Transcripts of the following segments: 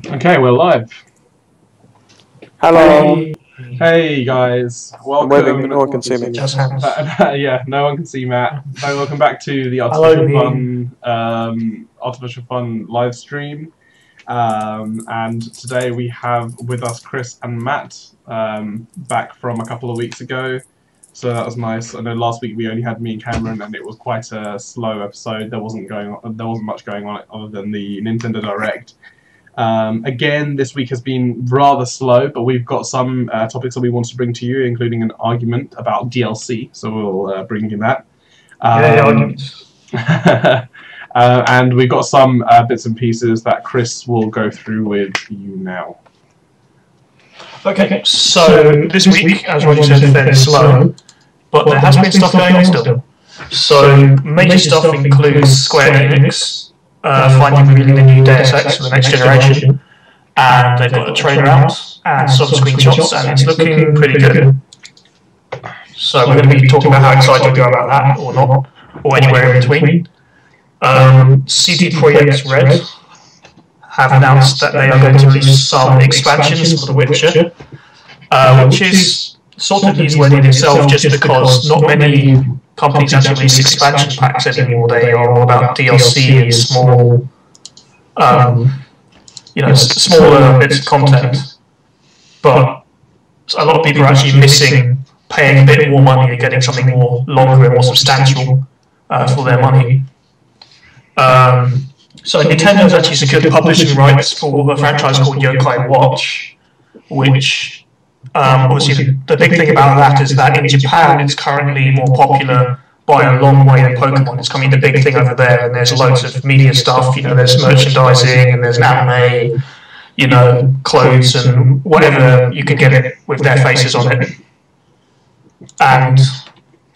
Okay, we're live. Hello. Hey guys, I'm waving, but welcome. no one can see me. Just hands. Yeah, no one can see Matt. So welcome back to the Artificial Fun live stream. And today we have with us Chris and Matt, back from a couple of weeks ago. So that was nice. I know last week we only had me and Cameron, and it was quite a slow episode. There wasn't much going on other than the Nintendo Direct. Again, this week has been rather slow, but we've got some topics that we want to bring to you, including an argument about DLC. So we'll bring you that. Arguments. And we've got some bits and pieces that Chris will go through with you now. Okay, so this week, as Roger said, fairly slow, but there has been stuff going on still. So major stuff includes Square Enix finally revealing the new Deus Ex for the next generation, and they've got a trailer out and some screenshots, and it's looking pretty good. So we're going to be talking about how excited we are about that, or not, or anywhere in between. CD Projekt Red have announced that they are going to release some expansions for The Witcher, which is sort of newsworthy in itself, just because not many companies actually release expansion packs anymore. They are all about DLC and small, smaller bits of content. But a lot of people are actually missing paying a bit more money and getting something more longer and more substantial for their money. So Nintendo has actually secured the publishing rights for a franchise called Yokai Watch, which obviously the big thing about that is that in Japan it's currently more popular by a long way than Pokemon. It's becoming the big thing over there, and there's loads of media stuff. There's merchandising and there's anime, clothes and whatever you can get it with their faces on it. And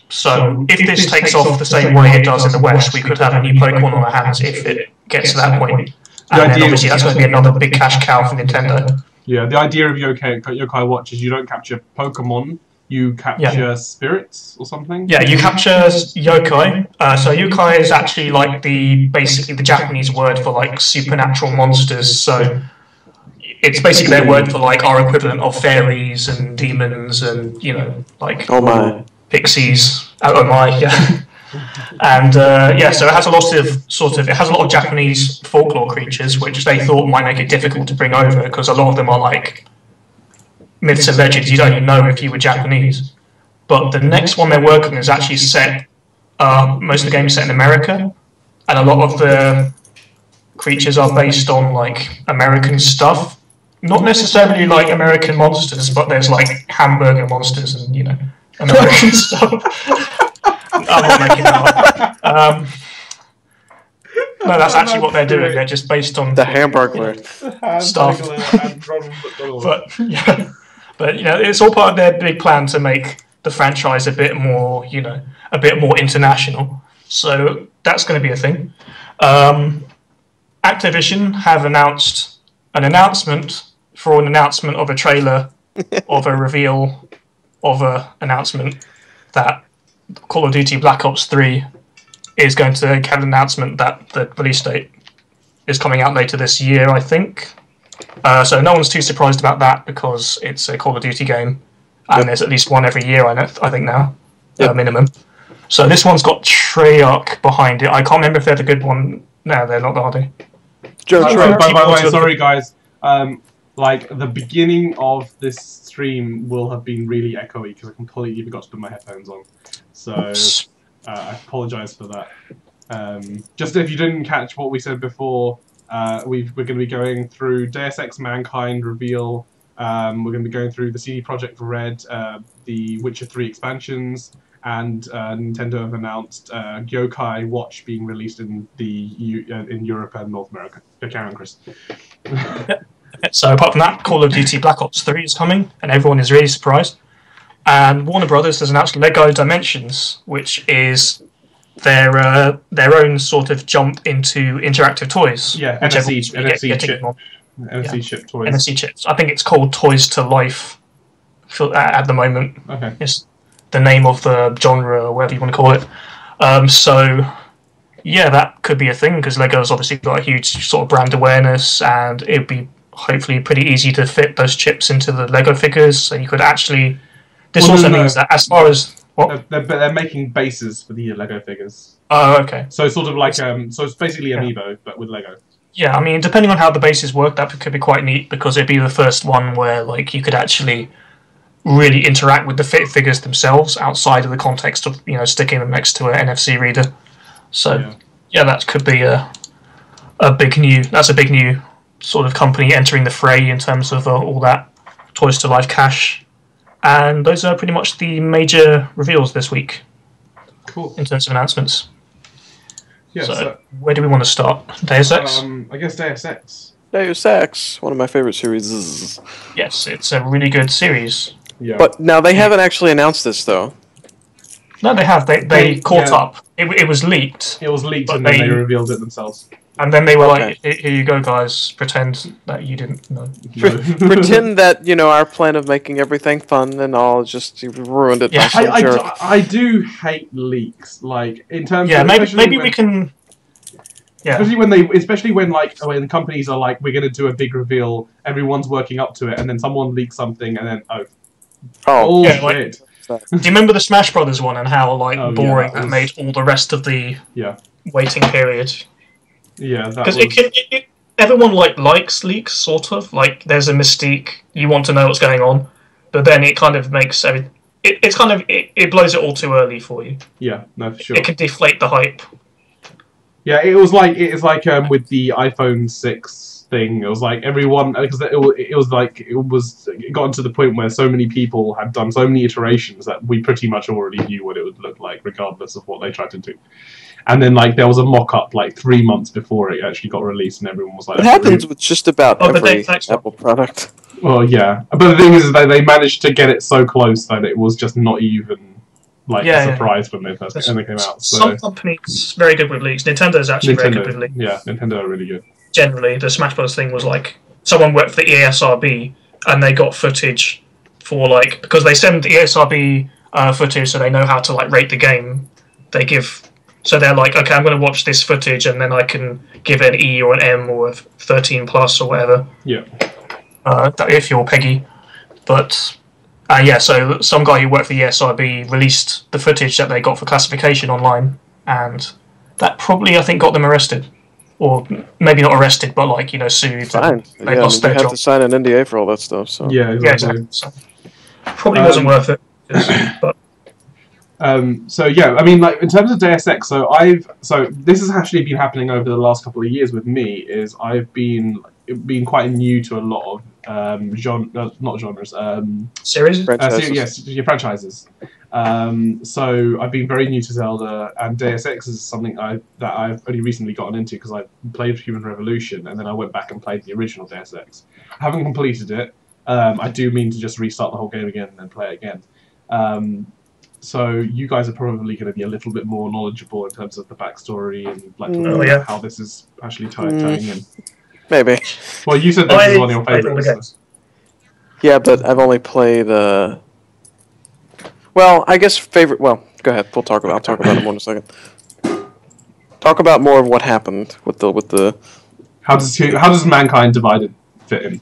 so, if this takes off the same way it does in the West, we could have a new Pokemon on our hands if it gets to that point. And then obviously that's going to be another big cash cow for Nintendo. Yeah, the idea of Yokai Watch is you don't capture Pokemon, you capture spirits or something? Yeah, you capture yokai. So yokai is actually like basically the Japanese word for like supernatural monsters. So it's basically their word for like our equivalent of fairies and demons and, Oh my. Pixies. Oh my, yeah. And so it has a lot of Japanese folklore creatures, which they thought might make it difficult to bring over, because a lot of them are like myths and legends you don't even know if you were Japanese. But the next one they're working on is actually set, most of the game is set in America, and a lot of the creatures are based on like American stuff. Not necessarily like American monsters, but there's like hamburger monsters and, American stuff. I'm not making that up. No, that's actually what they're doing. They're just based on the hamburger stuff. But it's all part of their big plan to make the franchise a bit more international. So that's going to be a thing. Activision have announced an announcement of a trailer of a reveal of an announcement that Call of Duty Black Ops 3 is going to have an announcement that the release date is coming out later this year, I think. So no one's too surprised about that, because it's a Call of Duty game, and there's at least one every year, I think now, minimum. So this one's got Treyarch behind it. I can't remember if they're the good one. No, they're not, are they? By the way, sorry guys. The beginning of this stream will have been really echoey because I completely forgot to put my headphones on. So I apologise for that. Just if you didn't catch what we said before, we're going to be going through Deus Ex Mankind reveal. We're going to be going through the CD Projekt Red, the Witcher 3 expansions, and Nintendo have announced Yokai Watch being released in in Europe and North America. Go Karen, Chris. So apart from that, Call of Duty Black Ops 3 is coming, and everyone is really surprised. And Warner Brothers has announced Lego Dimensions, which is their own sort of jump into interactive toys. Yeah, NFC chip toys. NFC chips. I think it's called Toys to Life at the moment. Okay. It's the name of the genre, or whatever you want to call it. Yeah, that could be a thing, because Lego's obviously got a huge sort of brand awareness, and it'd be hopefully pretty easy to fit those chips into the Lego figures, so you could actually. This Well, also no, means that as far as what they're making bases for the Lego figures. Oh, okay. So it's sort of like so it's basically Amiibo but with Lego. Yeah, I mean, depending on how the bases work, that could be quite neat because it'd be the first one where like you could actually really interact with the figures themselves outside of the context of sticking them next to an NFC reader. So yeah, that could be a big new sort of company entering the fray in terms of all that Toys to Life cash. And those are pretty much the major reveals this week. Cool. In terms of announcements. Yeah, so where do we want to start? Deus Ex? I guess Deus Ex. Deus Ex, one of my favorite series. Yes, it's a really good series. Yeah. But now they haven't actually announced this, though. No, they have. They caught up. It was leaked. It was leaked and then they revealed it themselves. And then they were like, here you go, guys. Pretend that you didn't know. Pretend that, our plan of making everything fun and all just ruined it. Yeah. I do hate leaks. Like, in terms of... maybe we can... Yeah. Especially when when companies are like, we're going to do a big reveal, everyone's working up to it, and then someone leaks something, and then, shit. Do you remember the Smash Brothers one and how boring that made all the rest of the waiting period? Yeah, because everyone likes leaks, sort of. Like, there's a mystique. You want to know what's going on, but then it kind of makes it blows it all too early for you. Yeah, no, for sure. It can deflate the hype. Yeah, it was like with the iPhone 6 thing. It was like everyone because it got to the point where so many people had done so many iterations that we pretty much already knew what it would look like, regardless of what they tried to do. And then there was a mock-up 3 months before it actually got released, and everyone was like, "It happens with just about every Apple product." Well, yeah, but the thing is that they managed to get it so close that it was just not even a surprise when they came out. So. Some companies very good with leaks. Nintendo's actually very good with leaks. Yeah, Nintendo are really good. Generally, the Smash Bros. Thing was someone worked for the ESRB and they got footage for because they send the ESRB footage so they know how to rate the game. So they're like, okay, I'm going to watch this footage and then I can give it an E or an M or a 13 plus or whatever. Yeah. If you're Peggy. But, so some guy who worked for the ESRB released the footage that they got for classification online, and that probably, I think, got them arrested. Or maybe not arrested, but sued. Fine. They have to sign an NDA for all that stuff. So yeah, exactly. So, probably wasn't worth it. But so yeah, I mean, in terms of Deus Ex, so this has actually been happening over the last couple of years with me. Is I've been quite new to a lot of not genres, series, franchises. So I've been very new to Zelda, and Deus Ex is something that I've only recently gotten into because I played Human Revolution, and then I went back and played the original Deus Ex. I haven't completed it. I do mean to just restart the whole game again and then play it again. So you guys are probably going to be a little bit more knowledgeable in terms of the backstory and how this is actually tying in. Maybe. Well, you said this is one of your favorites. Yeah, but I've only played. Well, I guess favorite. Well, go ahead. I'll talk about it more in a second. Talk about more of what happened with the. How does Mankind Divided fit in?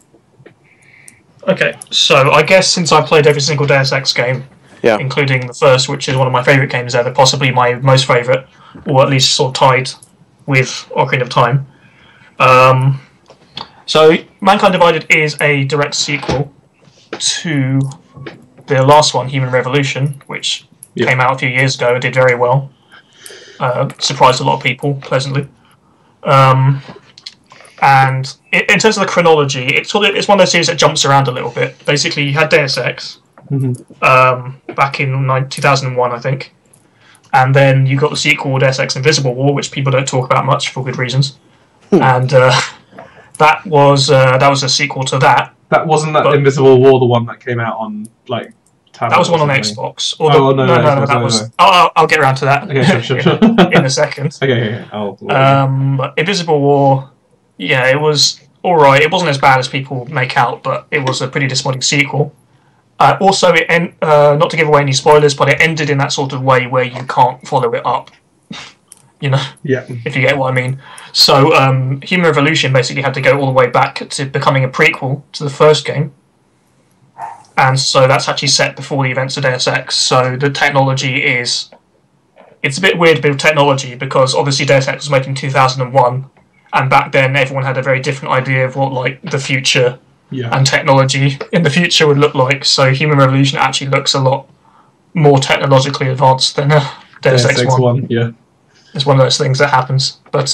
Okay, so I guess since I played every single Deus Ex game. Yeah. Including the first, which is one of my favourite games ever, possibly my most favourite, or at least sort of tied with Ocarina of Time. So, Mankind Divided is a direct sequel to the last one, Human Revolution, which came out a few years ago and did very well. Surprised a lot of people, pleasantly. And in terms of the chronology, it's one of those series that jumps around a little bit. Basically, you had Deus Ex. Back in 2001, I think, and then you got the sequel Deus Ex Invisible War, which people don't talk about much for good reasons, and that was a sequel to that. That wasn't Invisible War the one that came out on tablet. That was one on Xbox. No, that was. I'll get around to that. Okay, sure. In a second. Okay. Invisible War, it was all right. It wasn't as bad as people make out, but it was a pretty disappointing sequel. Also, not to give away any spoilers, but it ended in that sort of way where you can't follow it up. you know, Yeah. if you get what I mean. So Human Revolution basically had to go all the way back to becoming a prequel to the first game. And so that's actually set before the events of Deus Ex. So the technology is... It's a bit weird with technology because obviously Deus Ex was made in 2001, and back then everyone had a very different idea of what like the future and technology in the future would look like. So Human Revolution actually looks a lot more technologically advanced than Deus Ex 1. Yeah. It's one of those things that happens. But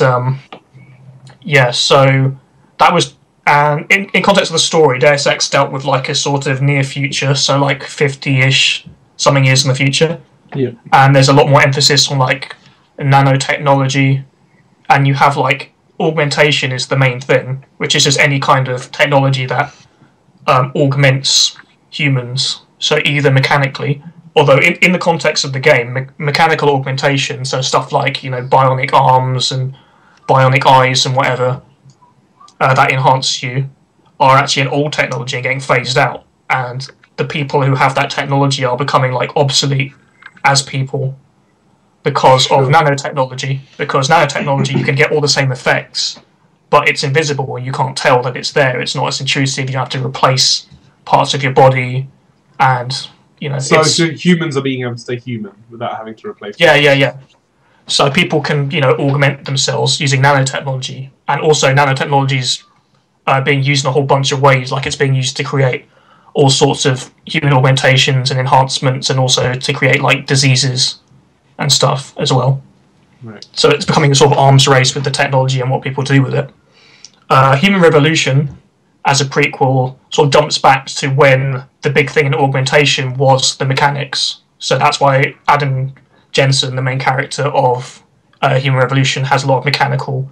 yeah, so that was... And in context of the story, Deus Ex dealt with like a sort of near future, so like 50-ish something years in the future. Yeah. And there's a lot more emphasis on like nanotechnology, and you have like augmentation is the main thing, which is just any kind of technology that augments humans. So either mechanically, although in the context of the game, mechanical augmentation, so stuff like, you know, bionic arms and bionic eyes and whatever, that enhance you, are actually an old technology and getting phased out. And the people who have that technology are becoming like obsolete as people because of nanotechnology. Because nanotechnology, you can get all the same effects, but it's invisible and you can't tell that it's there. It's not as intrusive. You have to replace parts of your body, and you know. So humans are being able to stay human without having to replace. Yeah. So people can, you know, augment themselves using nanotechnology, and also nanotechnologies being used in a whole bunch of ways. Like it's being used to create all sorts of human augmentations and enhancements, and also to create like diseases and stuff as well. Right. So it's becoming a sort of arms race with the technology and what people do with it. Human Revolution, as a prequel, sort of jumps back to when the big thing in augmentation was the mechanics. So that's why Adam Jensen, the main character of Human Revolution, has a lot of mechanical,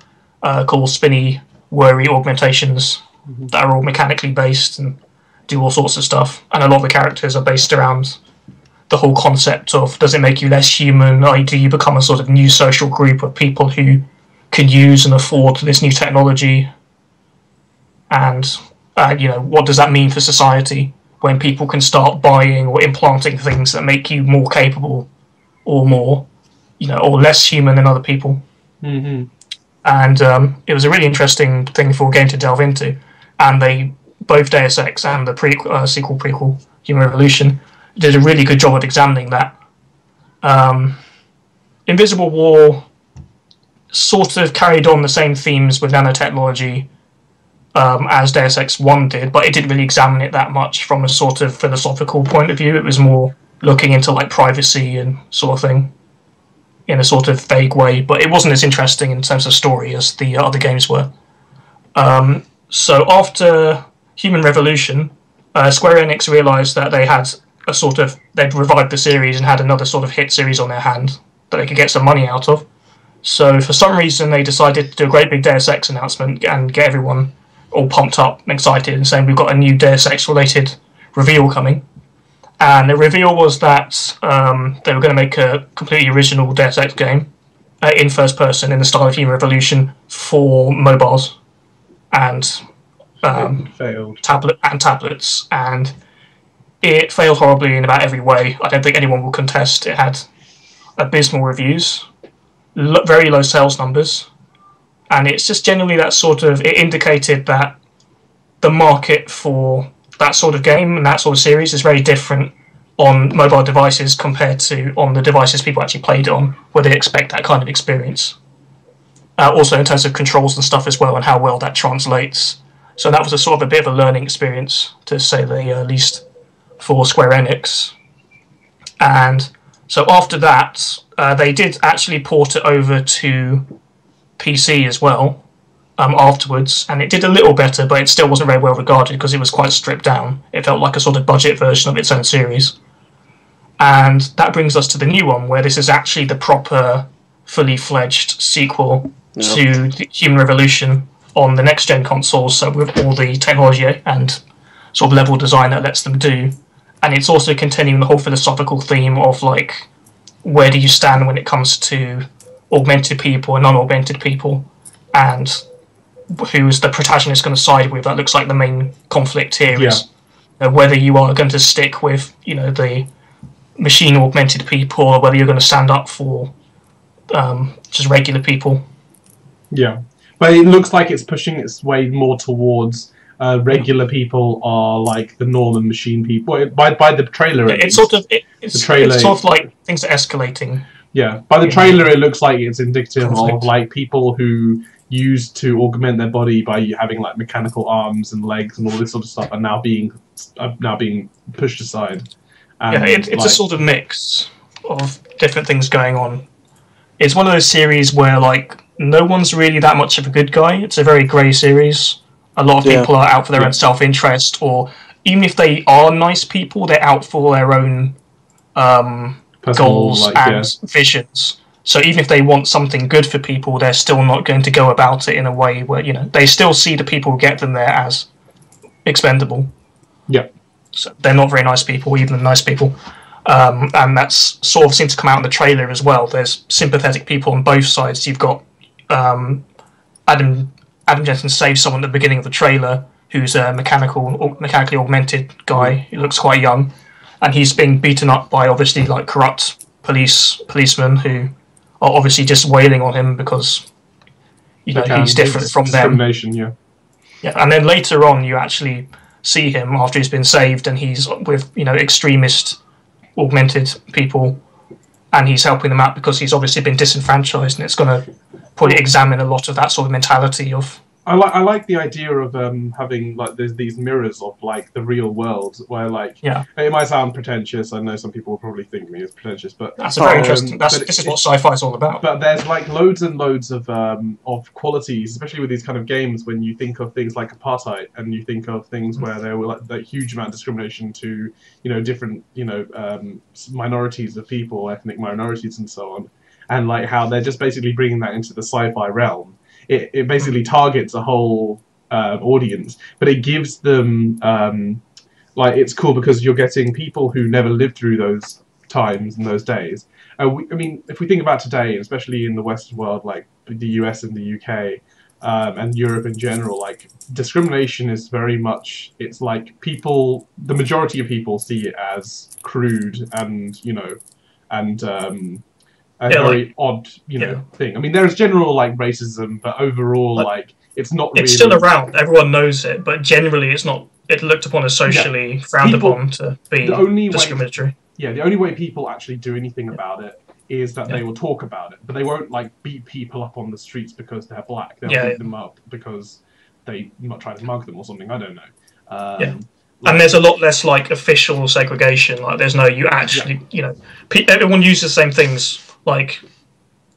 cool, spinny, whirry augmentations that are all mechanically based and do all sorts of stuff. And a lot of the characters are based around the whole concept of, does it make you less human? Or do you become a sort of new social group of people who can use and afford this new technology? And, you know, what does that mean for society when people can start buying or implanting things that make you more capable or more, you know, or less human than other people? Mm-hmm. And it was a really interesting thing for a game to delve into. And they, both Deus Ex and the sequel prequel, Human Revolution, did a really good job of examining that. Invisible War sort of carried on the same themes with nanotechnology as Deus Ex 1 did, but it didn't really examine it that much from a sort of philosophical point of view. It was more looking into like privacy and sort of thing in a sort of vague way, but it wasn't as interesting in terms of story as the other games were. So after Human Revolution, Square Enix realised that they had they'd revived the series and had another sort of hit series on their hand that they could get some money out of. So for some reason they decided to do a great big Deus Ex announcement and get everyone all pumped up and excited and saying we've got a new Deus Ex related reveal coming. And the reveal was that they were going to make a completely original Deus Ex game in first person in the style of Human Revolution for mobiles and tablets, and it failed horribly in about every way. I don't think anyone will contest. It had abysmal reviews, very low sales numbers, and it's just generally that sort of... It indicated that the market for that sort of game and that sort of series is very different on mobile devices compared to on the devices people actually played it on, where they expect that kind of experience. Also in terms of controls and stuff as well, and how well that translates. So that was a sort of a bit of a learning experience, to say the least, for Square Enix. And so after that, they did actually port it over to PC as well afterwards, and it did a little better, but it still wasn't very well regarded because it was quite stripped down. It felt like a sort of budget version of its own series. And that brings us to the new one, where this is actually the proper, fully fledged sequel to the Human Revolution on the next gen consoles, so with all the technology and sort of level design that lets them do. And it's also continuing the whole philosophical theme of like, where do you stand when it comes to augmented people and non-augmented people, and who's the protagonist going to side with? That looks like the main conflict here is whether you are going to stick with, you know, the machine augmented people, or whether you're going to stand up for just regular people. Yeah, but it looks like it's pushing its way more towards regular people are like the norm and machine people. By the trailer, It's sort of like things are escalating. Yeah, by the trailer, it looks like it's indicative of like people who used to augment their body by having like mechanical arms and legs and all this sort of stuff, are now being pushed aside. And, it's a sort of mix of different things going on. It's one of those series where like no one's really that much of a good guy. It's a very grey series. A lot of people are out for their own self-interest, or even if they are nice people, they're out for their own goals and visions. So even if they want something good for people, they're still not going to go about it in a way where, you know, they still see the people who get them there as expendable. Yeah. So they're not very nice people, even the nice people. And that's sort of seems to come out in the trailer as well. There's sympathetic people on both sides. You've got Adam Jensen saves someone at the beginning of the trailer who's a mechanically augmented guy who looks quite young, and he's being beaten up by obviously like corrupt policemen who are obviously just wailing on him because he's different from them. Discrimination, yeah. And then later on, you actually see him after he's been saved, and he's with extremist augmented people, and he's helping them out because he's obviously been disenfranchised, and it's going to probably examine a lot of that sort of mentality of. I like the idea of having like there's these mirrors of like the real world where like it might sound pretentious. I know some people will probably think me as pretentious, but that's very interesting. This is what sci-fi is all about. But there's like loads and loads of qualities, especially with these kind of games. When you think of things like apartheid, and you think of things where there were like that huge amount of discrimination to different minorities of people, ethnic minorities, and so on, and like how they're just basically bringing that into the sci-fi realm. It basically targets a whole audience, but it gives them it's cool because you're getting people who never lived through those times and those days. I mean, if we think about today, especially in the Western world, like the US and the UK and Europe in general, like discrimination is very much, it's like the majority of people see it as crude and a very odd, thing. I mean, there's general like racism, but overall, like it's not. It's still around. Everyone knows it, but generally, it's not. It's looked upon as socially frowned upon to be discriminatory. The only way people actually do anything about it is that they will talk about it, but they won't like beat people up on the streets because they're black. They'll beat them up because they might try to mug them or something. I don't know. And there's a lot less like official segregation. Like there's no everyone uses the same things. Like,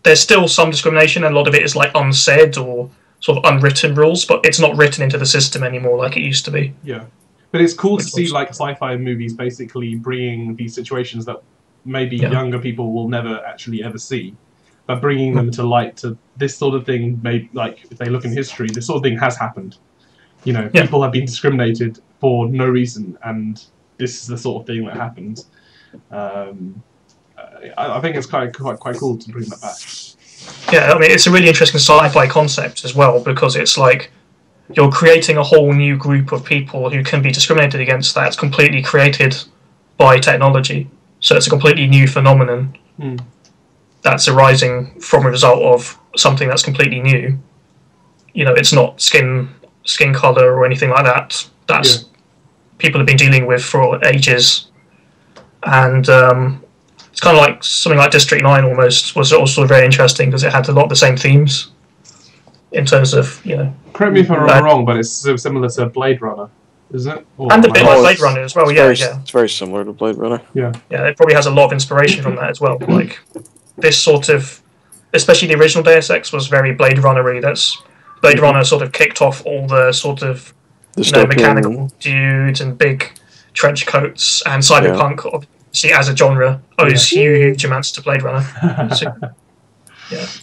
there's still some discrimination, and a lot of it is like unsaid or sort of unwritten rules, but it's not written into the system anymore like it used to be. Yeah, but it's cool to see like sci-fi movies basically bringing these situations that maybe younger people will never actually ever see, but bringing them to light to this sort of thing. Maybe like if they look in history, this sort of thing has happened. People have been discriminated for no reason, and this is the sort of thing that happens. I think it's quite cool to bring that back. Yeah, I mean, it's a really interesting sci-fi concept as well, because it's like you're creating a whole new group of people who can be discriminated against that's completely created by technology. So it's a completely new phenomenon that's arising from a result of something that's completely new. It's not skin color or anything like that. That's people have been dealing with for ages, and it's kind of like something like District 9 almost was also very interesting because it had a lot of the same themes in terms of Correct me if I'm wrong, but it's similar to Blade Runner, isn't it? And a bit like Blade Runner as well. It's very similar to Blade Runner. Yeah, it probably has a lot of inspiration from that as well. Like this sort of, especially the original Deus Ex was very Blade Runner-y. That's Blade Runner sort of kicked off all the sort of mechanical dudes and big trench coats, and cyberpunk. See, as a genre, owes huge amounts to Blade Runner.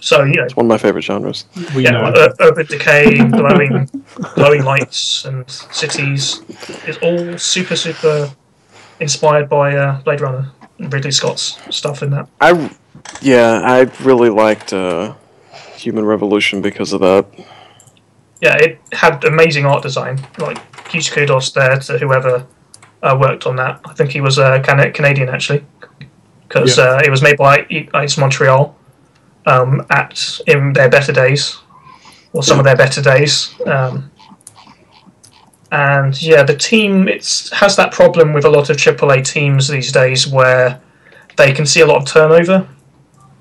So it's one of my favorite genres. Urban decay, glowing lights, and cities. It's all super inspired by Blade Runner and Ridley Scott's stuff in that. I really liked Human Revolution because of that. Yeah, it had amazing art design. Like huge kudos there to whoever worked on that. I think he was Canadian actually, because it was made by It's Montreal, in their better days, or some of their better days. And yeah, the team has that problem with a lot of AAA teams these days where they can see a lot of turnover.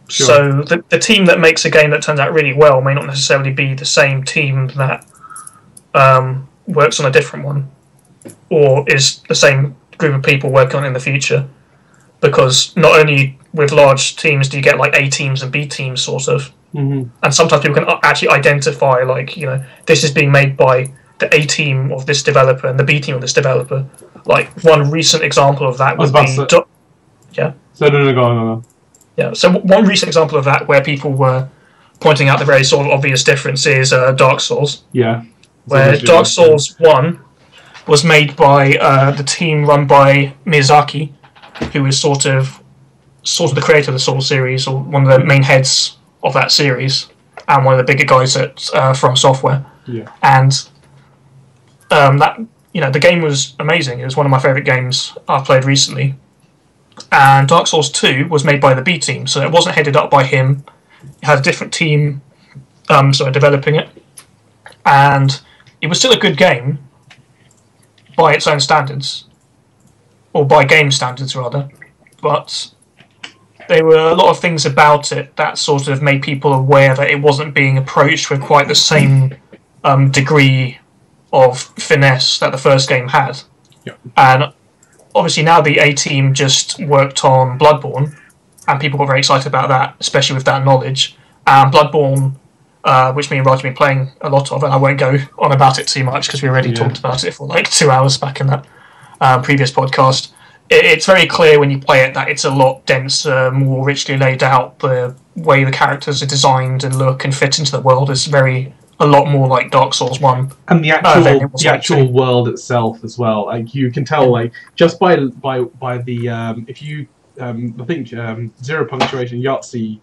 Sure. So the team that makes a game that turns out really well may not necessarily be the same team that works on a different one, or is the same group of people working on it in the future. Because not only with large teams do you get like A teams and B teams, sort of, and sometimes people can actually identify, like, this is being made by the A team of this developer and the B team of this developer. Like, one recent example of that would be... Yeah? So no, go on. Yeah, so one recent example of that where people were pointing out the very sort of obvious difference is Dark Souls. Yeah. Where Dark Souls 1 was made by the team run by Miyazaki, who is sort of the creator of the Souls series, or one of the main heads of that series, and one of the bigger guys at From Software. Yeah. And the game was amazing. It was one of my favourite games I've played recently. And Dark Souls 2 was made by the B team, so it wasn't headed up by him. It had a different team developing it. And it was still a good game by its own standards, or by game standards rather, but there were a lot of things about it that sort of made people aware that it wasn't being approached with quite the same degree of finesse that the first game had. Yeah. And obviously now the A team just worked on Bloodborne, and people got very excited about that, especially with that knowledge. And Bloodborne, which me and Roger have been playing a lot of, and I won't go on about it too much because we already talked about it for like 2 hours back in that previous podcast. It's very clear when you play it that it's a lot denser, more richly laid out. The way the characters are designed and look and fit into the world is a lot more like Dark Souls 1. And the actual world itself as well. Like, you can tell, like, just by the if you I think Zero Punctuation Yahtzee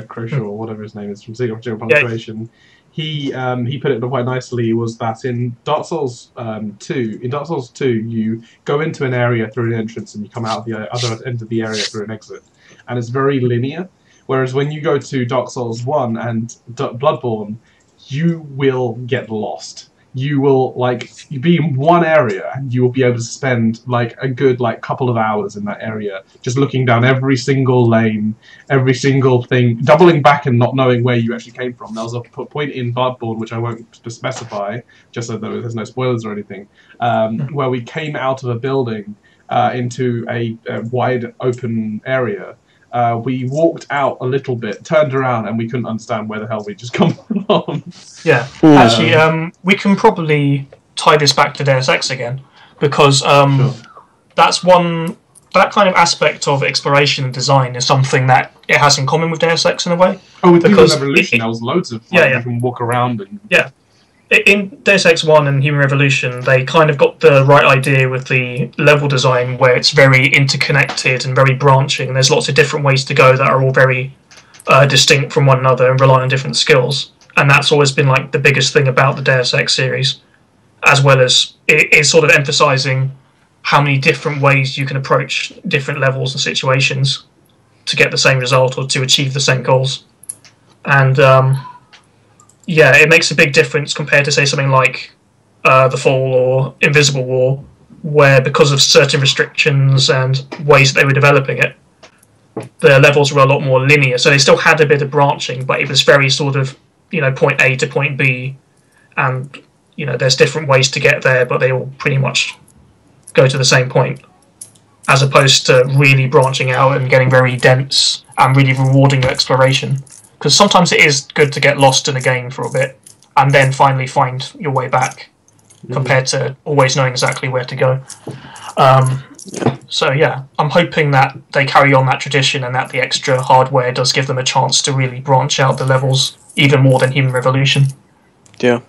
Crochet or whatever his name is from Zero Punctuation. He put it quite nicely, was that in Dark Souls 2, you go into an area through an entrance and you come out the other end of the area through an exit. And it's very linear. Whereas when you go to Dark Souls 1 and Bloodborne, you will get lost. You will, like, be in one area and you will be able to spend, like, a good, like, couple of hours in that area just looking down every single lane, every single thing, doubling back and not knowing where you actually came from. There was a point in Bloodborne, which I won't specify, just so that there's no spoilers or anything, where we came out of a building into a wide open area. We walked out a little bit, turned around, and we couldn't understand where the hell we'd just come from. Yeah, actually, we can probably tie this back to Deus Ex again, because that's that kind of aspect of exploration and design is something that it has in common with Deus Ex in a way. Oh, with Human Revolution, there was loads of you can walk around and... Yeah. In Deus Ex 1 and Human Revolution, they kind of got the right idea with the level design where it's very interconnected and very branching. There's lots of different ways to go that are all very distinct from one another and rely on different skills. And that's always been like the biggest thing about the Deus Ex series, as well as it is sort of emphasizing how many different ways you can approach different levels and situations to get the same result or to achieve the same goals. And... yeah, it makes a big difference compared to, say, something like The Fall or Invisible War, where because of certain restrictions and ways that they were developing it, the levels were a lot more linear. So they still had a bit of branching, but it was very sort of, point A to point B, and, there's different ways to get there, but they all pretty much go to the same point, as opposed to really branching out and getting very dense and really rewarding your exploration. Because sometimes it is good to get lost in a game for a bit and then finally find your way back, compared to always knowing exactly where to go. So yeah, I'm hoping that they carry on that tradition and that the extra hardware does give them a chance to really branch out the levels even more than Human Revolution. Yeah.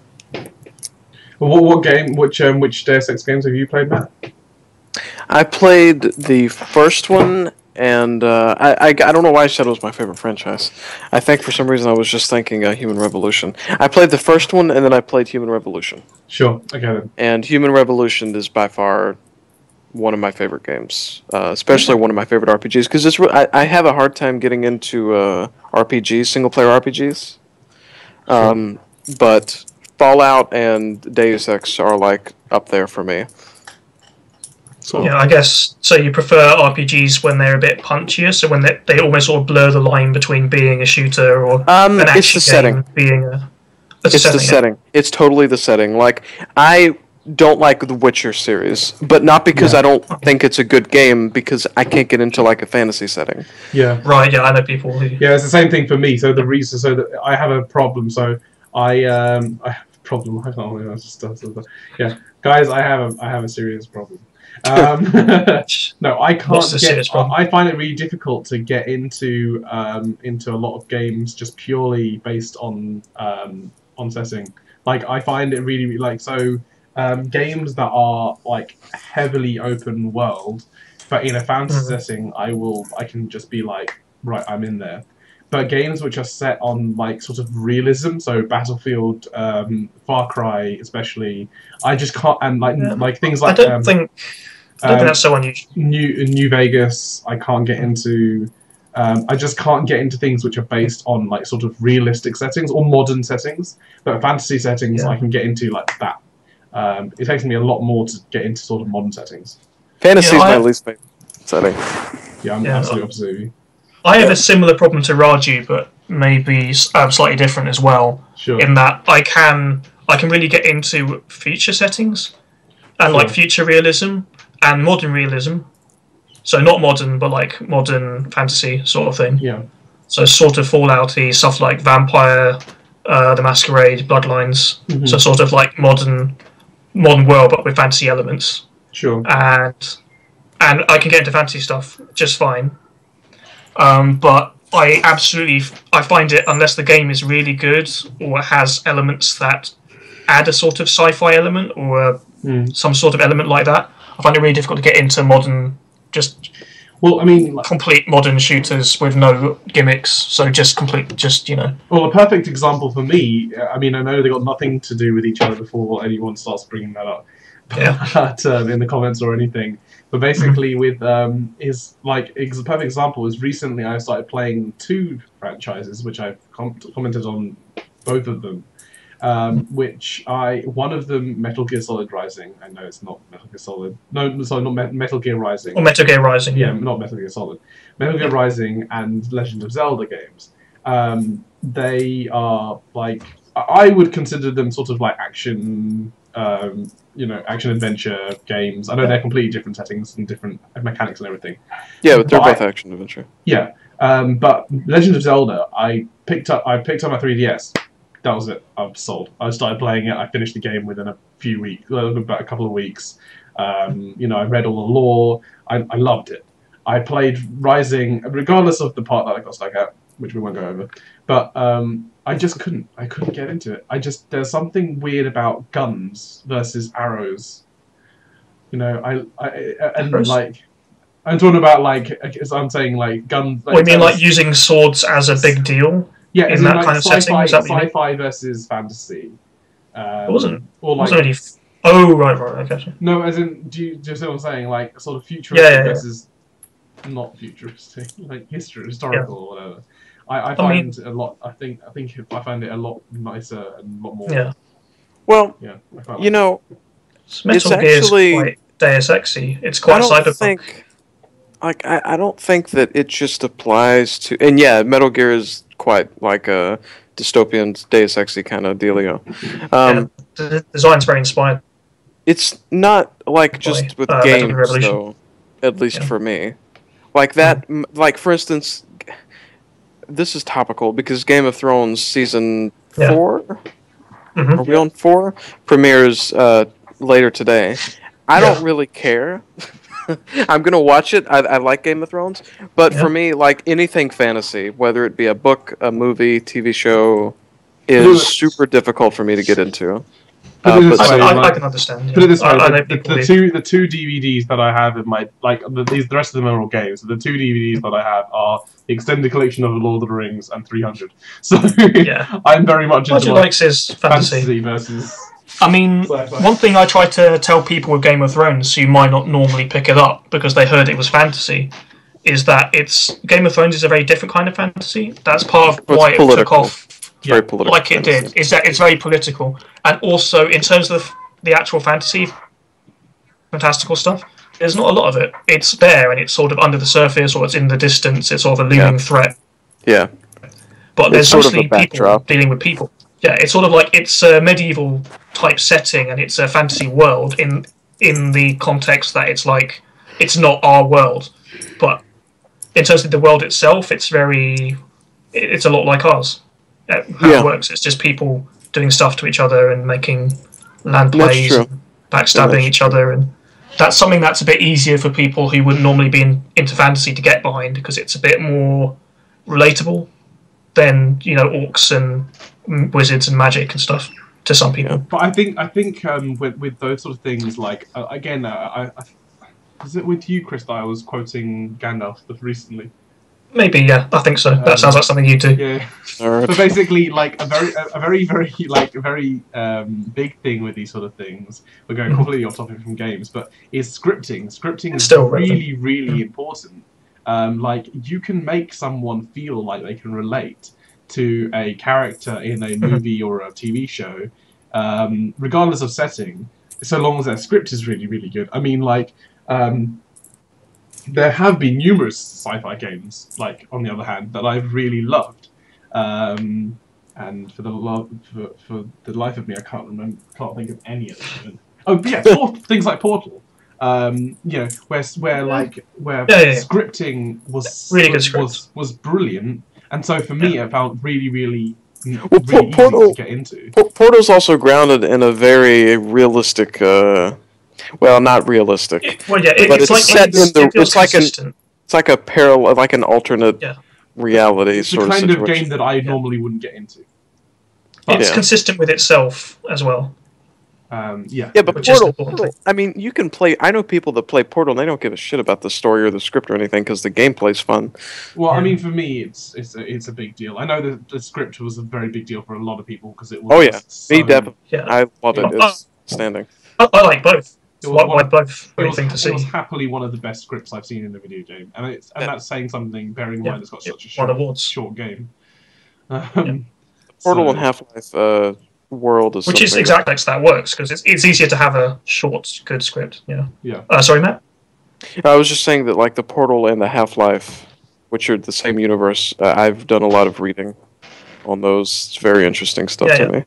What game? Which Deus Ex games have you played, Matt? I played the first one. And I don't know why I said it was my favorite franchise. I think for some reason I was just thinking Human Revolution. I played the first one, and then I played Human Revolution. Sure, okay then. And Human Revolution is by far one of my favorite games, especially one of my favorite RPGs, because I have a hard time getting into RPGs, single player RPGs. But Fallout and Deus Ex are like up there for me. So yeah, I guess so. You prefer RPGs when they're a bit punchier, so when they almost sort of blur the line between being a shooter or an action it's the setting. game being a. It's the setting. It's totally the setting. Like, I don't like the Witcher series, but not because I don't think it's a good game, because I can't get into like a fantasy setting. Yeah. Right. Yeah, I know people who. Yeah, it's the same thing for me. So the reason, so that I have a problem. So I have a problem. I don't know. Yeah, guys, I have a serious problem. No, I can't get. I find it really difficult to get into a lot of games just purely based on setting. Like, I find it really like so. Games that are like heavily open world, but in a fantasy setting, I can just be like, right, I'm in there. But games which are set on like sort of realism, so Battlefield, Far Cry, especially, I just can't. And like things like I don't think that's so unusual. New Vegas, I can't get into. I just can't get into things which are based on like sort of realistic settings or modern settings. But fantasy settings, I can get into like that. It takes me a lot more to get into sort of modern settings. Fantasy is my least favorite setting. Yeah, I'm absolutely opposite of you. I have a similar problem to Raju, but maybe slightly different as well. Sure. In that I can really get into future settings and like future realism and modern realism. So not modern, but like modern fantasy sort of thing. Yeah. So sort of Fallout-y stuff like Vampire, The Masquerade, Bloodlines. So sort of like modern world, but with fantasy elements. Sure. And I can get into fantasy stuff just fine. But I find it, unless the game is really good or has elements that add a sort of sci-fi element or some sort of element like that, I find it really difficult to get into modern, complete modern shooters with no gimmicks. So Well, a perfect example for me. I mean, I know they got nothing to do with each other before anyone starts bringing that up, but in the comments or anything. But basically, with a perfect example is recently I started playing 2 franchises, which I've commented on both of them. One of them, Metal Gear Solid Rising. I know it's not Metal Gear Solid. No, sorry, not Metal Gear Rising. Or Metal Gear Rising. Yeah, not Metal Gear Solid. Metal Gear Rising and Legend of Zelda games. They are like, I would consider them sort of like action, action adventure games. I know they're completely different settings and different mechanics and everything. Yeah, but they're both action adventure. Yeah, but Legend of Zelda, I picked up my 3DS. That was it. I'm sold. I started playing it. I finished the game within a few weeks, about a couple of weeks. I read all the lore. I loved it. I played Rising, regardless of the part that I got stuck at, which we won't go over. But I just couldn't. I couldn't get into it. There's something weird about guns versus arrows. I'm talking about I'm saying like guns. What do you mean, like using swords as a big deal? Yeah, in that kind of setting. Sci-fi versus fantasy. It wasn't. Or like. Wasn't really oh right, I get you. No, as in, do you see what I'm saying? Like sort of futuristic versus not futuristic, like historical or whatever. I find a lot. I think I find it a lot nicer and a lot more. Yeah. Well, Metal Gear is quite Deus Ex-y. It's quite cyberpunk. I don't think that it just applies to. And yeah, Metal Gear is quite like a dystopian Deus Ex-y kind of dealio. The design's very inspired. It's not like just with games, though. At least for me, like that. Like for instance, this is topical because Game of Thrones season 4. Are we on 4? Premieres later today. I don't really care. I'm gonna watch it. I like Game of Thrones, but for me, like anything fantasy, whether it be a book, a movie, TV show, is super difficult for me to get into. I can understand. Put it this way: the two DVDs that I have in my the rest of them are all games. The 2 DVDs that I have are the extended collection of The Lord of the Rings and 300. So I'm very much into likes his fantasy versus. I mean, one thing I try to tell people with Game of Thrones who might not normally pick it up because they heard it was fantasy is that Game of Thrones is a very different kind of fantasy. That's part of why it took off very political like it did, is that it's very political. And also, in terms of the actual fantastical stuff, there's not a lot of it. It's there, and it's sort of under the surface, or it's in the distance. It's sort of a looming threat. Yeah. But there's mostly people dealing with people. Yeah, it's sort of like it's a medieval type setting, and it's a fantasy world in the context that it's like it's not our world, but in terms of the world itself, it's a lot like ours. How it works, it's just people doing stuff to each other and making land plays, and backstabbing each other, and that's something that's a bit easier for people who wouldn't normally be into fantasy to get behind because it's a bit more relatable than orcs and wizards and magic and stuff to some people. But I think with those sort of things, like again, is it with you, Chris, that I was quoting Gandalf recently? Maybe, yeah, I think so. That sounds like something you do. Yeah. But basically, like a very big thing with these sort of things. We're going completely off topic from games, but is scripting. Scripting is still really important. Like you can make someone feel like they can relate to a character in a movie or a TV show, regardless of setting, so long as their script is really good. I mean, like. There have been numerous sci-fi games, like on the other hand, that I've really loved, and for the life of me, I can't think of any of them. Oh yeah, things like Portal, where scripting was really good was brilliant, and so for me, I found really easy to get into. Portal's also grounded in a very realistic. Well, not realistic. Well, yeah, but it's set in the. It's like a parallel, like an alternate reality it's sort of situation. It's the kind of game that I normally wouldn't get into. But it's consistent with itself as well. Yeah, but Portal. I mean, you can play. I know people that play Portal, and they don't give a shit about the story or the script or anything because the gameplay's fun. Well, I mean, for me, it's a big deal. I know that the script was a very big deal for a lot of people because it was. Oh yeah, me definitely. Yeah. I love it. It's outstanding. I like both. It was happily one of the best scripts I've seen in a video game, and that's saying something. Bearing in mind it's got such a short game. Portal and Half-Life world is which is exactly how that works because it's easier to have a short, good script. Yeah. Sorry, Matt. I was just saying that like the Portal and the Half-Life, which are the same universe, I've done a lot of reading on those. It's very interesting stuff to me.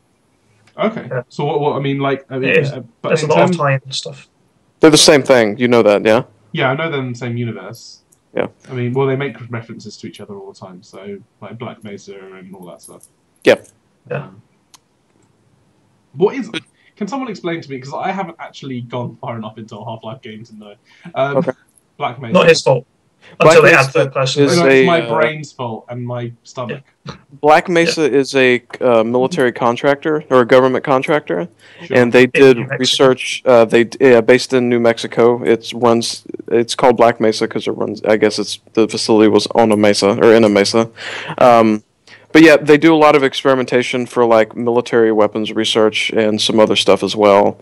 Okay. Yeah. So what I mean, like, but there's a lot of tie-in stuff. They're the same thing. You know that, yeah? Yeah, I know they're in the same universe. Yeah. I mean, well, they make references to each other all the time. So like Black Mesa and all that stuff. Yep. Yeah. What is? Can someone explain to me? Because I haven't actually gone far enough into Half-Life games to know. Black Mesa. Not his fault. Until they add third person. It's my brain's fault and my stomach. Yeah. Black Mesa is a military contractor or a government contractor, and they did research. Based in New Mexico. It's called Black Mesa because it runs. I guess the facility was on a mesa or in a mesa. But yeah, they do a lot of experimentation for like military weapons research and some other stuff as well.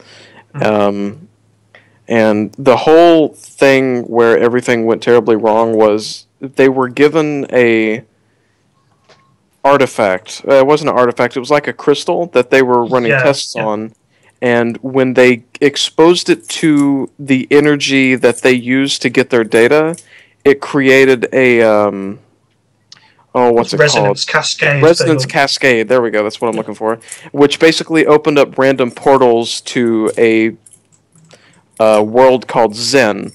And the whole thing where everything went terribly wrong was they were given a artifact. It wasn't an artifact. It was like a crystal that they were running tests on. And when they exposed it to the energy that they used to get their data, it created a... what's it Resonance called? Cascade. Resonance Cascade. There we go. That's what I'm looking for. Which basically opened up random portals to a world called Zen,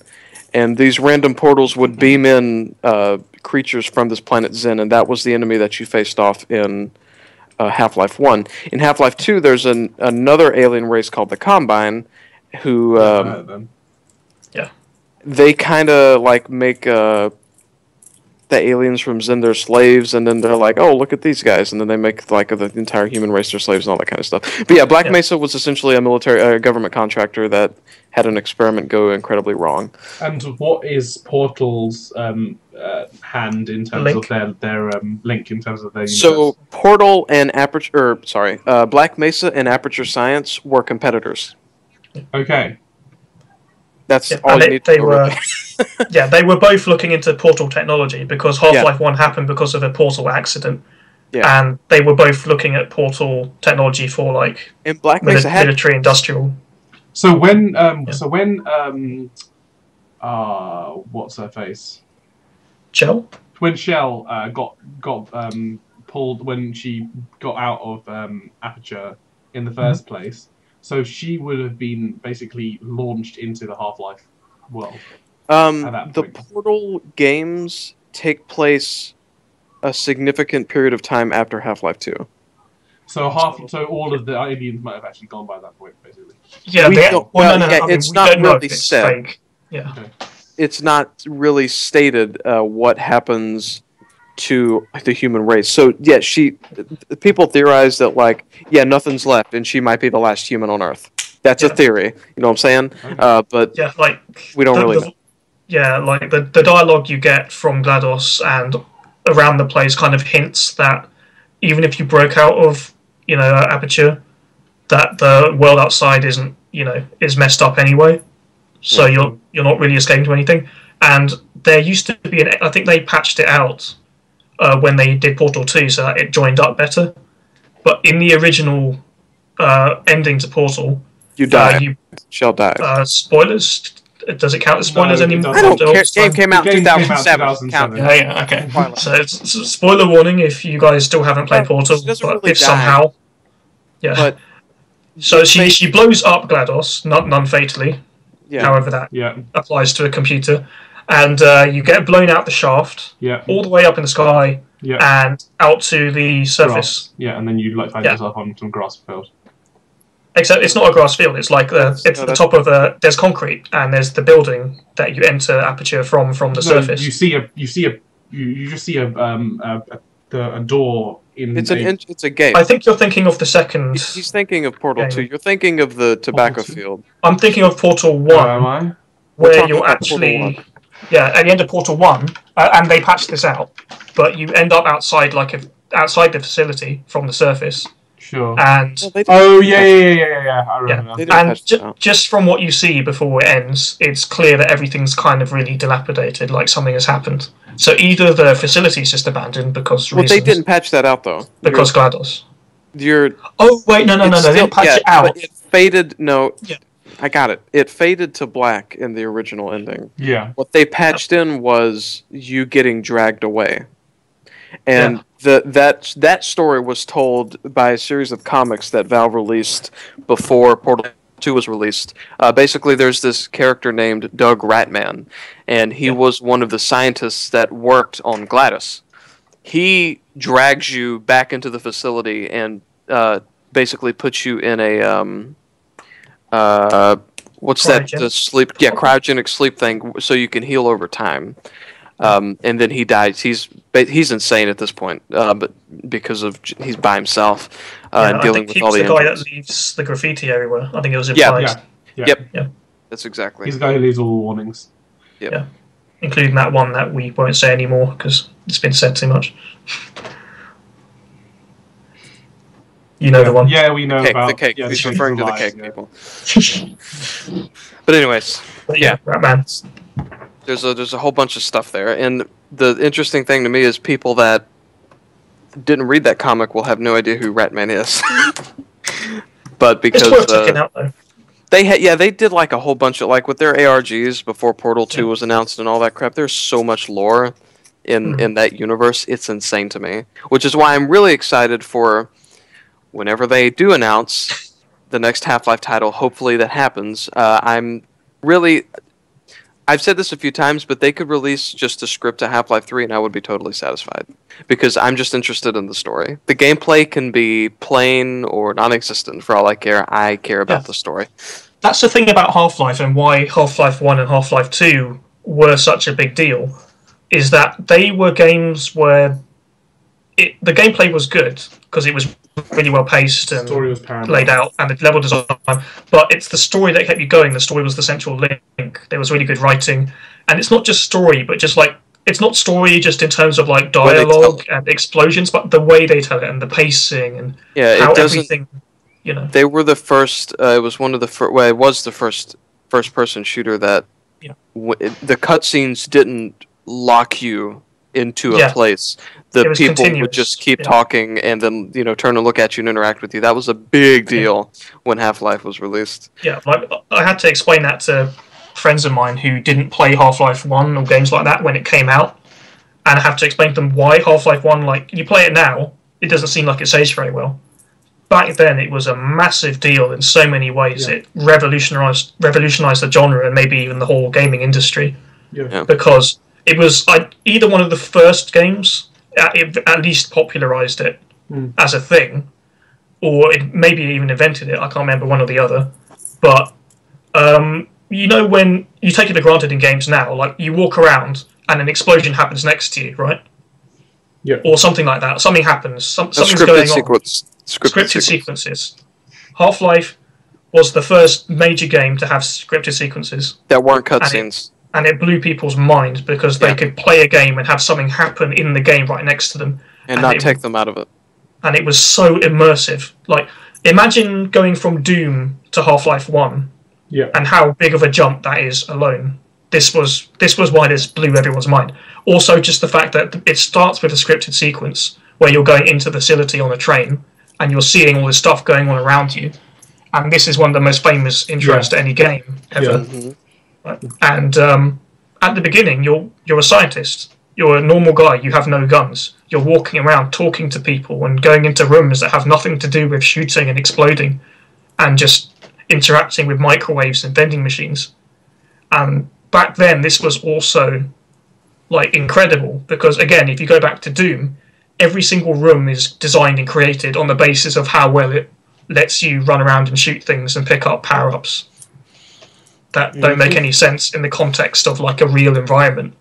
and these random portals would beam in creatures from this planet Zen, and that was the enemy that you faced off in Half-Life 1. In Half-Life 2, there's another alien race called the Combine, who yeah, they kind of like make the aliens from Zen their slaves, and then they're like, oh, look at these guys, and then they make like the entire human race their slaves and all that kind of stuff. But yeah, Black Mesa was essentially a government contractor that had an experiment go incredibly wrong. And what is Portal's hand in terms of their link in terms of their universe? So Portal and Black Mesa and Aperture Science were competitors. Okay. That's all you need to know. Really. Yeah, they were both looking into Portal technology because Half-Life 1 happened because of a Portal accident. Yeah. And they were both looking at Portal technology for like in Black Mesa military industrial. So when what's her face? Shell? When Shell got pulled when she got out of Aperture in the first place, so she would have been basically launched into the Half-Life world. The Portal games take place a significant period of time after Half-Life 2. So all of the aliens might have actually gone by that point, basically. Yeah, it's not really said. Yeah, okay. It's not really stated what happens to the human race. So yeah, people theorize that like nothing's left, and she might be the last human on Earth. That's a theory. You know what I'm saying? Okay. But yeah, like we don't really know. Yeah, like the dialogue you get from GLaDOS and around the place kind of hints that even if you broke out of Aperture, that the world outside isn't is messed up anyway. So you're not really escaping to anything. And there used to be I think they patched it out when they did Portal 2 so that it joined up better. But in the original ending to Portal, you die. Shell dies. Spoilers. Does it count as spoilers anymore? I don't care. The game came out in 2007. Yeah, okay. So it's spoiler warning if you guys still haven't played Portal. But really if somehow... Yeah. But so she blows up GLaDOS, non-fatally. Yeah. However that applies to a computer. And you get blown out the shaft, all the way up in the sky, and out to the surface. Grass. Yeah, and then you find yourself on some grass field. Except it's not a grass field. It's like it's at the top of there's concrete and there's the building that you enter Aperture from the surface. You just see a door in. It's a gate. I think you're thinking of the second. He's thinking of Portal 2. You're thinking of the tobacco field. I'm thinking of Portal 1. Am I? Where you're actually at the end of Portal 1, and they patched this out, but you end up outside outside the facility from the surface. Sure. And I remember. And just from what you see before it ends, it's clear that everything's kind of really dilapidated, like something has happened. So either the facility's just abandoned because they didn't patch that out though. Because GLaDOS. Oh wait, no, they didn't patch it out. It faded. No. Yeah. I got it. It faded to black in the original ending. Yeah. What they patched in was you getting dragged away. And that story was told by a series of comics that Valve released before Portal 2 was released. Basically, there's this character named Doug Ratman, and he was one of the scientists that worked on GLaDOS. He drags you back into the facility and basically puts you in a cryogenic sleep thing, so you can heal over time. And then he dies. He's insane at this point, but because of he's by himself and dealing with all the. He's the guy that leaves the graffiti everywhere. I think it was implied. Yep. That's exactly. He's the guy who leaves all the warnings. Yep. Yeah, including that one that we won't say anymore because it's been said too much. You know the one. Yeah, we know about the cake. Yeah, he's referring to the cake people. But anyways, Ratman. There's a whole bunch of stuff there, and the interesting thing to me is people that didn't read that comic will have no idea who Ratman is. But because it's worth checking out, though. They did like a whole bunch of with their ARGs before Portal 2 was announced and all that crap. There's so much lore in that universe. It's insane to me, which is why I'm really excited for whenever they do announce the next Half-Life title. Hopefully that happens. I've said this a few times, but they could release just a script to Half-Life 3 and I would be totally satisfied. Because I'm just interested in the story. The gameplay can be plain or non-existent for all I care. I care about the story. That's the thing about Half-Life and why Half-Life 1 and Half-Life 2 were such a big deal, is that they were games where the gameplay was good because it was really well paced and story was laid out, and the level design. But it's the story that kept you going. The story was the central link. There was really good writing, and it's not just story, but just like it's not story just in terms of like dialogue and explosions, but the way they tell it and the pacing and how everything. You know, they were the first. It was one of the first. Well, it was the first-person shooter that the cutscenes didn't lock you into a place. The people would just keep talking and then turn and look at you and interact with you. That was a big deal when Half-Life was released. Yeah, like I had to explain that to friends of mine who didn't play Half-Life 1 or games like that when it came out, and I have to explain to them why Half-Life 1, like, you play it now, it doesn't seem like it's aged very well. Back then, it was a massive deal in so many ways. Yeah. It revolutionized the genre and maybe even the whole gaming industry. Yeah. Because it was either one of the first games, it at least popularized it as a thing, or it maybe even invented it. I can't remember, one or the other. But, when you take it for granted in games now, like, you walk around and an explosion happens next to you, right? Yeah. Or something like that. Something happens. Something's going on. Scripted sequences. Half-Life was the first major game to have scripted sequences. That weren't cutscenes. And it blew people's minds because they could play a game and have something happen in the game right next to them. And not take them out of it. And it was so immersive. Like, imagine going from Doom to Half-Life 1 and how big of a jump that is alone. This was why this blew everyone's mind. Also, just the fact that it starts with a scripted sequence where you're going into the facility on a train and you're seeing all this stuff going on around you. And this is one of the most famous intros to any game ever. Yeah. Mm-hmm. And at the beginning, you're a scientist. You're a normal guy. You have no guns. You're walking around talking to people and going into rooms that have nothing to do with shooting and exploding and just interacting with microwaves and vending machines. And back then, this was also like incredible because, again, if you go back to Doom, every single room is designed and created on the basis of how well it lets you run around and shoot things and pick up power-ups that don't make any sense in the context of like a real environment.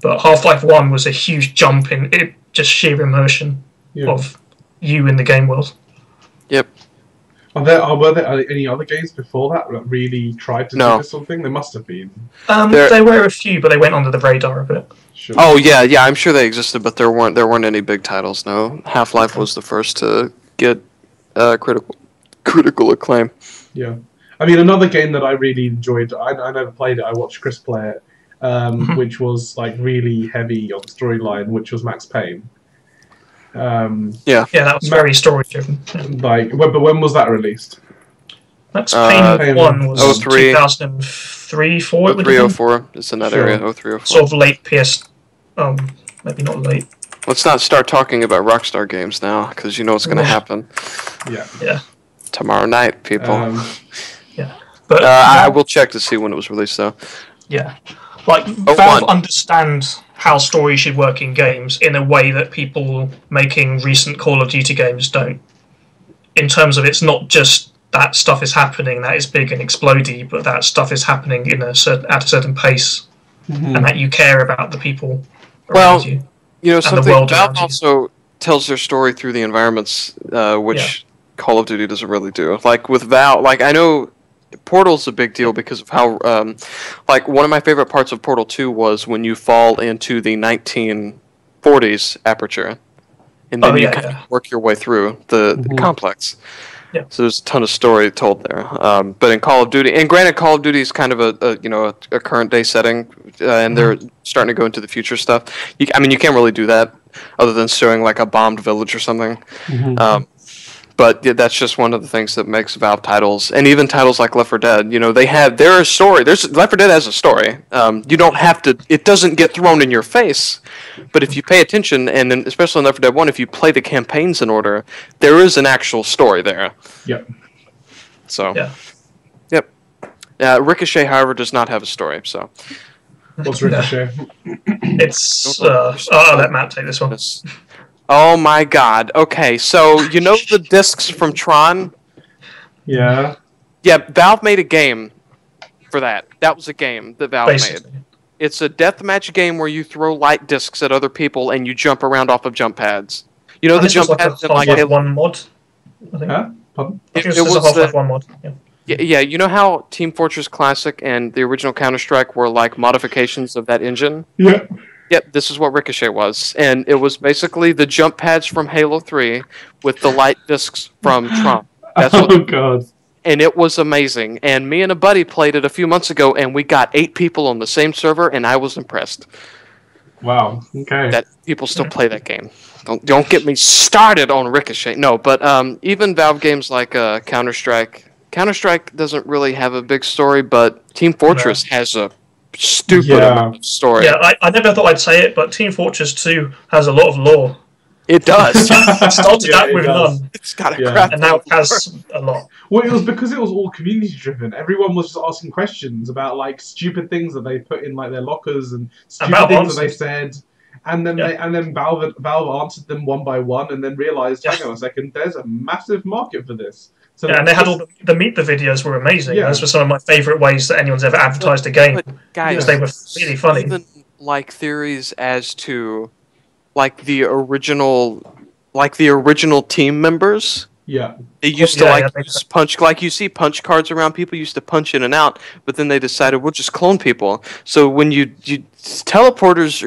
But Half-Life 1 was a huge jump in it, just sheer immersion of you in the game world. Yep. Were there any other games before that really tried to do something? There must have been. There were a few, but they went under the radar a bit. Sure. Oh yeah, I'm sure they existed, but there weren't any big titles. No, Half-Life was the first to get critical acclaim. Yeah. I mean, another game that I really enjoyed, I never played it, I watched Chris play it, which was like really heavy on the storyline, which was Max Payne. Yeah, that was very story-driven. But when was that released? Max Payne 1 was 2003, 4. 0304, it's in that area, 0304. Sort of late PS, maybe not late. Let's not start talking about Rockstar games now, because you know what's going to happen. Yeah. Tomorrow night, people. But I will check to see when it was released, though. Yeah. Like, Valve understand how story should work in games in a way that people making recent Call of Duty games don't. In terms of it's not just that stuff is happening that is big and explodey, but that stuff is happening at a certain pace, and that you care about the people around you. You know, something Valve also tells their story through the environments, which Call of Duty doesn't really do. Like, with Valve, like, I know Portal's a big deal because of how, like, one of my favorite parts of Portal 2 was when you fall into the 1940s aperture, and then you kind of work your way through the complex. Yeah. So there's a ton of story told there. But in Call of Duty, and granted, Call of Duty is kind of a current day setting, and they're starting to go into the future stuff. You can't really do that other than showing like a bombed village or something. But that's just one of the things that makes Valve titles, and even titles like Left 4 Dead, they have their story. Left 4 Dead has a story. You don't have to. It doesn't get thrown in your face. But if you pay attention, and especially in Left 4 Dead 1, if you play the campaigns in order, there is an actual story there. Yep. So. Yeah. Yep. Ricochet, however, does not have a story. So. What's Ricochet? It's. I'll let Matt take this one. Oh my god. Okay, so you know the discs from Tron? Yeah. Yeah, Valve made a game for that. That was a game that Valve made. It's a deathmatch game where you throw light discs at other people and you jump around off of jump pads. You know And the this was jump like pads a in like Half-Life 1 mod, I think. Huh? Pardon? I think it was a Half-Life 1 mod. Yeah. Yeah, you know how Team Fortress Classic and the original Counter-Strike were like modifications of that engine? Yeah. Yep, this is what Ricochet was. And it was basically the jump pads from Halo 3 with the light discs from Trump. That's what, Oh god. and it was amazing. And me and a buddy played it a few months ago, and we got 8 people on the same server, and I was impressed Wow. Okay. that people still play that game. Don't get me started on Ricochet. No, but even Valve games like Counter-Strike. Counter-Strike doesn't really have a big story, but Team Fortress has a stupid amount of story. Yeah, I never thought I'd say it, but Team Fortress 2 has a lot of lore. It does. It started out with none, It's got a crap. and now it has a lot. Well, it was because it was all community driven. Everyone was just asking questions about like stupid things that they put in like their lockers and stupid Valve things that they answered. said, and then Valve answered them one by one, and then realized, hang on a second, there's a massive market for this. So Yeah, and they had all the Meet the videos were amazing. Yeah. Those were some of my favourite ways that anyone's ever advertised a game. But guys, Because they were really funny. even like theories as to like the original team members. Yeah. They used to use punch, like you see punch cards around. People used to punch in and out, but then they decided we'll just clone people. So when you teleporters,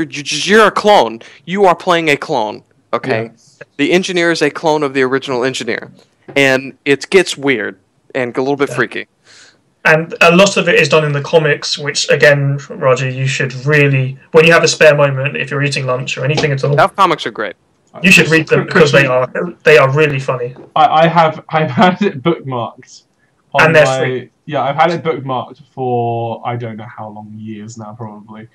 you're a clone. You are playing a clone. Okay, Yeah. The engineer is a clone of the original engineer, and it gets weird and a little bit freaky. And a lot of it is done in the comics, which again, Roger, you should really, when you have a spare moment, if you're eating lunch or anything at all, Now comics are great. you should read them because they are really funny. I've had it bookmarked. And they're free. Yeah, I've had it bookmarked for I don't know how long, years now probably.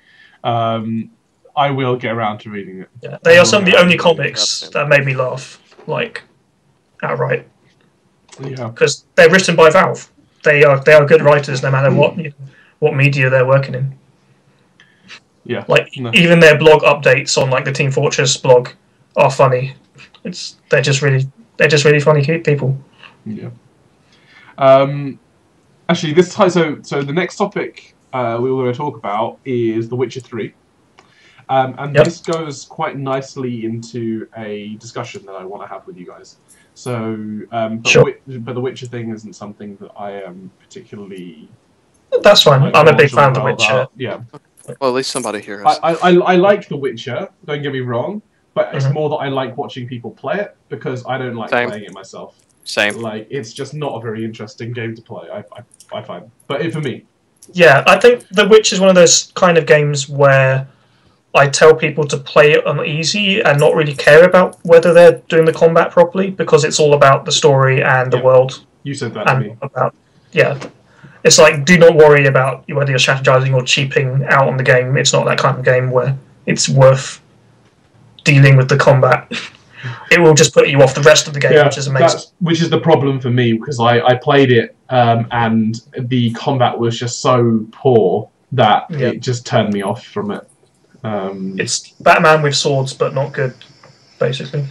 I will get around to reading it. Yeah, they are some of the only comics that made me laugh, like outright, Yeah. because they're written by Valve. They are good writers, no matter what media they're working in. Yeah. Like even their blog updates on like the Team Fortress blog are funny. They're just really funny people. Yeah. Actually, this time, so the next topic we were going to talk about is The Witcher 3. And this goes quite nicely into a discussion that I want to have with you guys. So, but The Witcher thing isn't something that I am particularly... That's fine. I'm a big fan of The Witcher. Yeah. Well, at least somebody here is. I like The Witcher, don't get me wrong, but it's more that I like watching people play it, because I don't like playing it myself. Same. Like, it's just not a very interesting game to play, I find. But for me. Yeah, I think The Witcher is one of those kind of games where I tell people to play it on easy and not really care about whether they're doing the combat properly, because it's all about the story and the world. You said that to me. It's like, do not worry about whether you're strategizing or cheaping out on the game. It's not that kind of game where it's worth dealing with the combat. It will just put you off the rest of the game, which is amazing. Which is the problem for me, because I played it and the combat was just so poor that it just turned me off from it. It's Batman with swords, but not good, basically.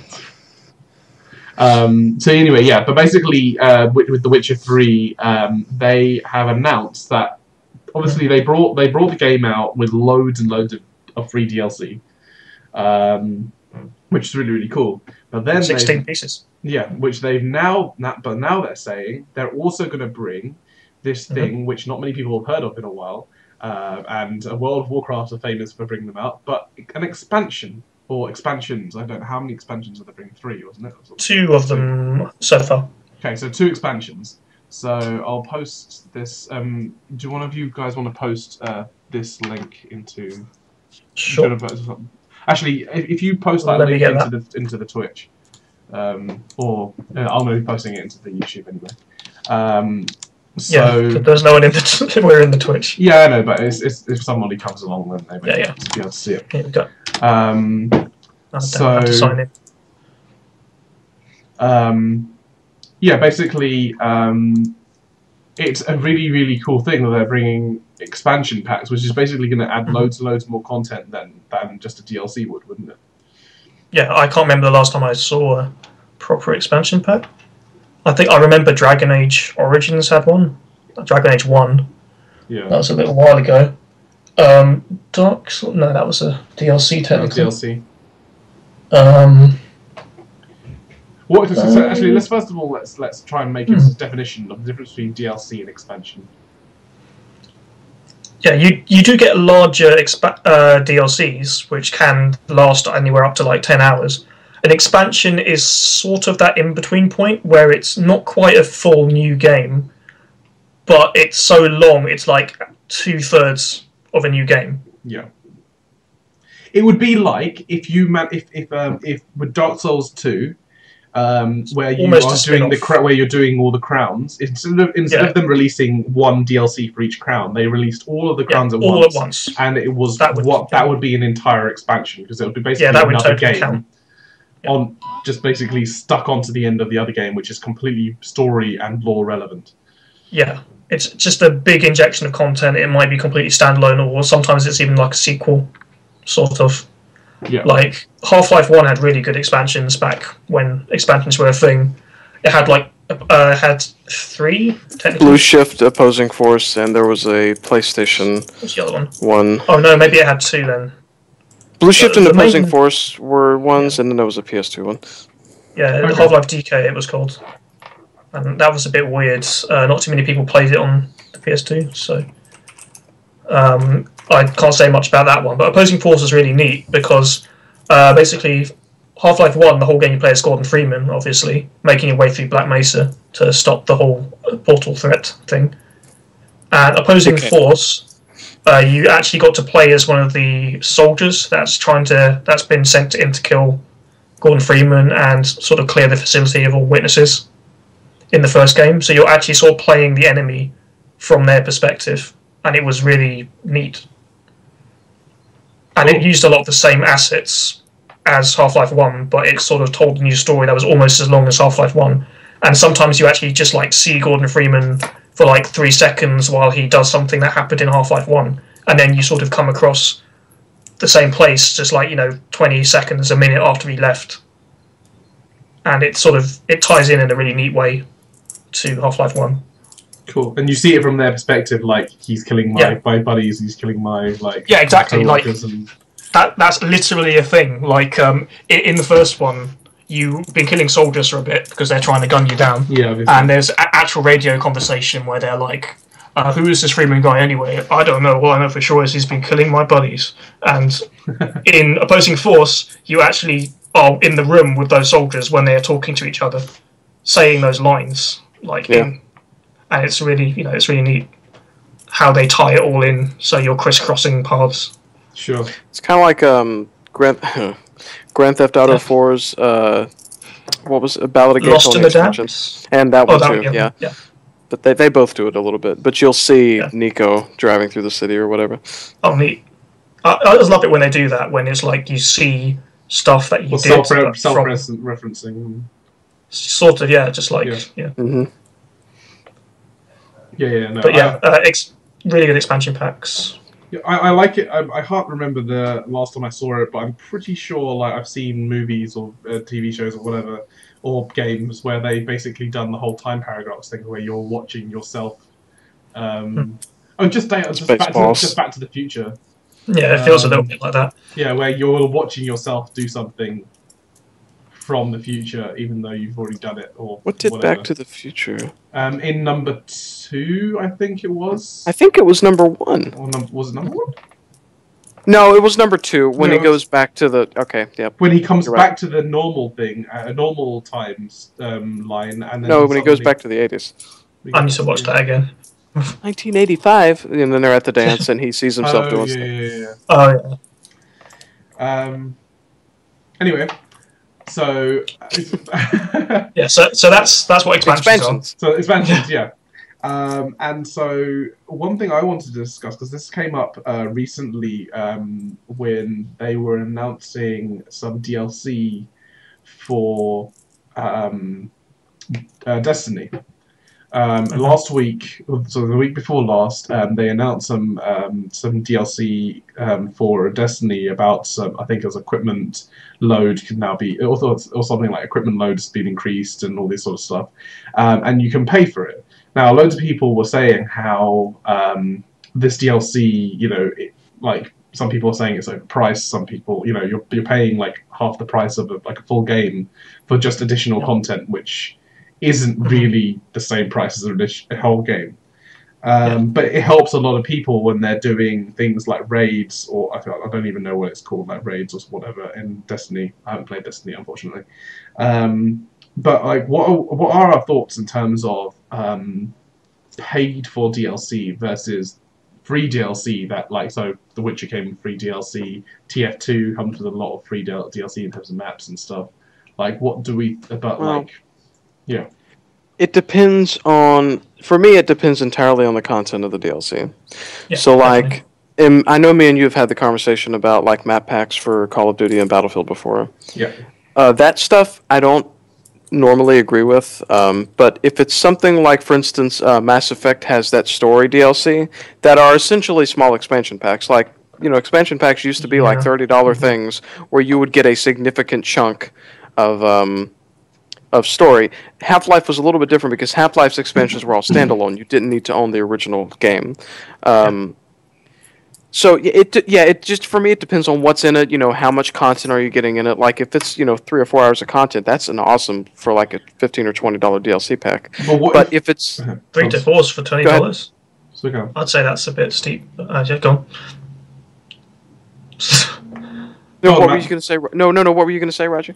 So anyway, but basically, with The Witcher 3, they have announced that obviously they brought the game out with loads and loads of free DLC, which is really, really cool. But then 16 pieces. Yeah, which they've now they're saying they're also going to bring this thing which not many people have heard of in a while, and World of Warcraft are famous for bringing them out, but an expansion. Or expansions. I don't know how many expansions are they bringing. 3, wasn't it? 2 of them so far. Okay, so 2 expansions. So I'll post this. Do one of you guys want to post this link into? Sure. Actually, if you post that link into the Twitch, or I'm going to be posting it into the YouTube anyway. So there's no one in the. We're in the Twitch. Yeah, I know, but if somebody comes along, then they may be able to see it. Here we go. So sign in. Basically, it's a really, really cool thing that they're bringing expansion packs, which is basically going to add loads and loads more content than just a DLC would, wouldn't it? Yeah, I can't remember the last time I saw a proper expansion pack. I remember Dragon Age Origins had one. Dragon Age 1. Yeah. That was a little while ago. Dark Souls. No, that was a DLC technically. DLC. Um. So actually, let's first of all let's try and make a definition of the difference between DLC and expansion. Yeah, you do get larger DLCs, which can last anywhere up to like 10 hours. An expansion is sort of that in-between point where it's not quite a full new game, but it's so long, it's like 2/3 of a new game. Yeah. It would be like if with Dark Souls 2, where you Almost are doing where you're doing all the crowns, instead of them releasing one DLC for each crown, they released all of the crowns at once, and it was that would be an entire expansion, because it would be basically another game on just basically stuck onto the end of the other game, which is completely story and lore relevant. Yeah, it's just a big injection of content. It might be completely standalone, or sometimes it's even like a sequel, sort of. Yeah. Like Half-Life 1 had really good expansions back when expansions were a thing. It had like had 3 technically. Blue Shift, Opposing Force, and there was a PlayStation. What's the other one? Oh no, maybe it had 2 then. Blue Shift and Opposing Force were ones, and then there was a PS2 one. Yeah, okay. Half-Life DK it was called, and that was a bit weird. Not too many people played it on the PS2, so. I can't say much about that one, but Opposing Force is really neat because basically Half-Life 1, the whole game you play as Gordon Freeman, obviously, making your way through Black Mesa to stop the whole portal threat thing. And Opposing Force, you actually got to play as one of the soldiers that's been sent in to kill Gordon Freeman and sort of clear the facility of all witnesses in the first game. So you're actually sort of playing the enemy from their perspective, and it was really neat. And it used a lot of the same assets as Half-Life 1, but it sort of told a new story that was almost as long as Half-Life 1. And sometimes you actually just like see Gordon Freeman for like 3 seconds while he does something that happened in Half-Life 1, and then you sort of come across the same place just like 20 seconds, a minute after he left. And it ties in a really neat way to Half-Life 1. Cool, and you see it from their perspective, like he's killing my buddies, he's killing my exactly, like and... that's literally a thing. Like in the first one, you've been killing soldiers for a bit because they're trying to gun you down. Yeah, obviously. And there's an actual radio conversation where they're like, "Who is this Freeman guy anyway? I don't know. All I know for sure is he's been killing my buddies." And in Opposing Force, you actually are in the room with those soldiers when they are talking to each other, saying those lines, and it's really, it's really neat how they tie it all in, so you're crisscrossing paths. Sure. It's kind of like Grand Theft Auto 4's what was it? Ballad of Gay Lost in the expansion, and that one too. Yeah. But they both do it a little bit. But you'll see Nico driving through the city or whatever. Oh, neat! I just love it when they do that. When it's like you see stuff that you did self-referencing. Sort of, just like Mm-hmm. No, but really good expansion packs. Yeah, I like it. I can't remember the last time I saw it, but I'm pretty sure like I've seen movies or TV shows or whatever, or games where they've basically done the whole time paradox thing where you're watching yourself. Just Back to the Future. Yeah, it feels a little bit like that. Yeah, where you're watching yourself do something from the future, even though you've already done it. Or what did whatever. Back to the Future? In number 2, I think it was. I think it was number 1. Or was it number 1? No, it was number 2 when he goes back to the. Okay, yep. When he comes back to the normal thing, normal times line, and then when he goes back to the 80s. I need to watch that again. 1985, and then they're at the dance, and he sees himself doing stuff. Oh yeah. Anyway. So, so that's what expansions are. So expansions, yeah. And so one thing I wanted to discuss, because this came up recently when they were announcing some DLC for Destiny. Last week, so the week before last, they announced some DLC for Destiny about some, I think it was equipment load can now be, or something like equipment load has been increased and all this sort of stuff, and you can pay for it. Now, loads of people were saying how this DLC, like some people are saying it's overpriced. Some people, you're paying like half the price of a full game for just additional content, which isn't really the same price as a whole game. But it helps a lot of people when they're doing things like raids, or I don't even know what it's called, like raids or whatever in Destiny. I haven't played Destiny, unfortunately. But like, what are our thoughts in terms of paid for DLC versus free DLC? That like, so The Witcher came with free DLC. TF2 comes with a lot of free DLC in terms of maps and stuff. Like, what do we about Yeah. It depends on. For me, it depends entirely on the content of the DLC. Yeah, so, like, I know me and you have had the conversation about like map packs for Call of Duty and Battlefield before. Yeah. That stuff I don't normally agree with. But if it's something like, for instance, Mass Effect has that story DLC that are essentially small expansion packs. Like, expansion packs used to be like $30 things where you would get a significant chunk of story. Half-Life was a little bit different because Half-Life's expansions were all standalone. You didn't need to own the original game. So it just, for me, it depends on what's in it. How much content are you getting in it? Like if it's 3 or 4 hours of content, that's an awesome for like a $15 or $20 DLC pack. But if it's 3 to 4 for $20, I'd say that's a bit steep. Yeah, go on. No, what were you going to say? No. What were you going to say, Roger?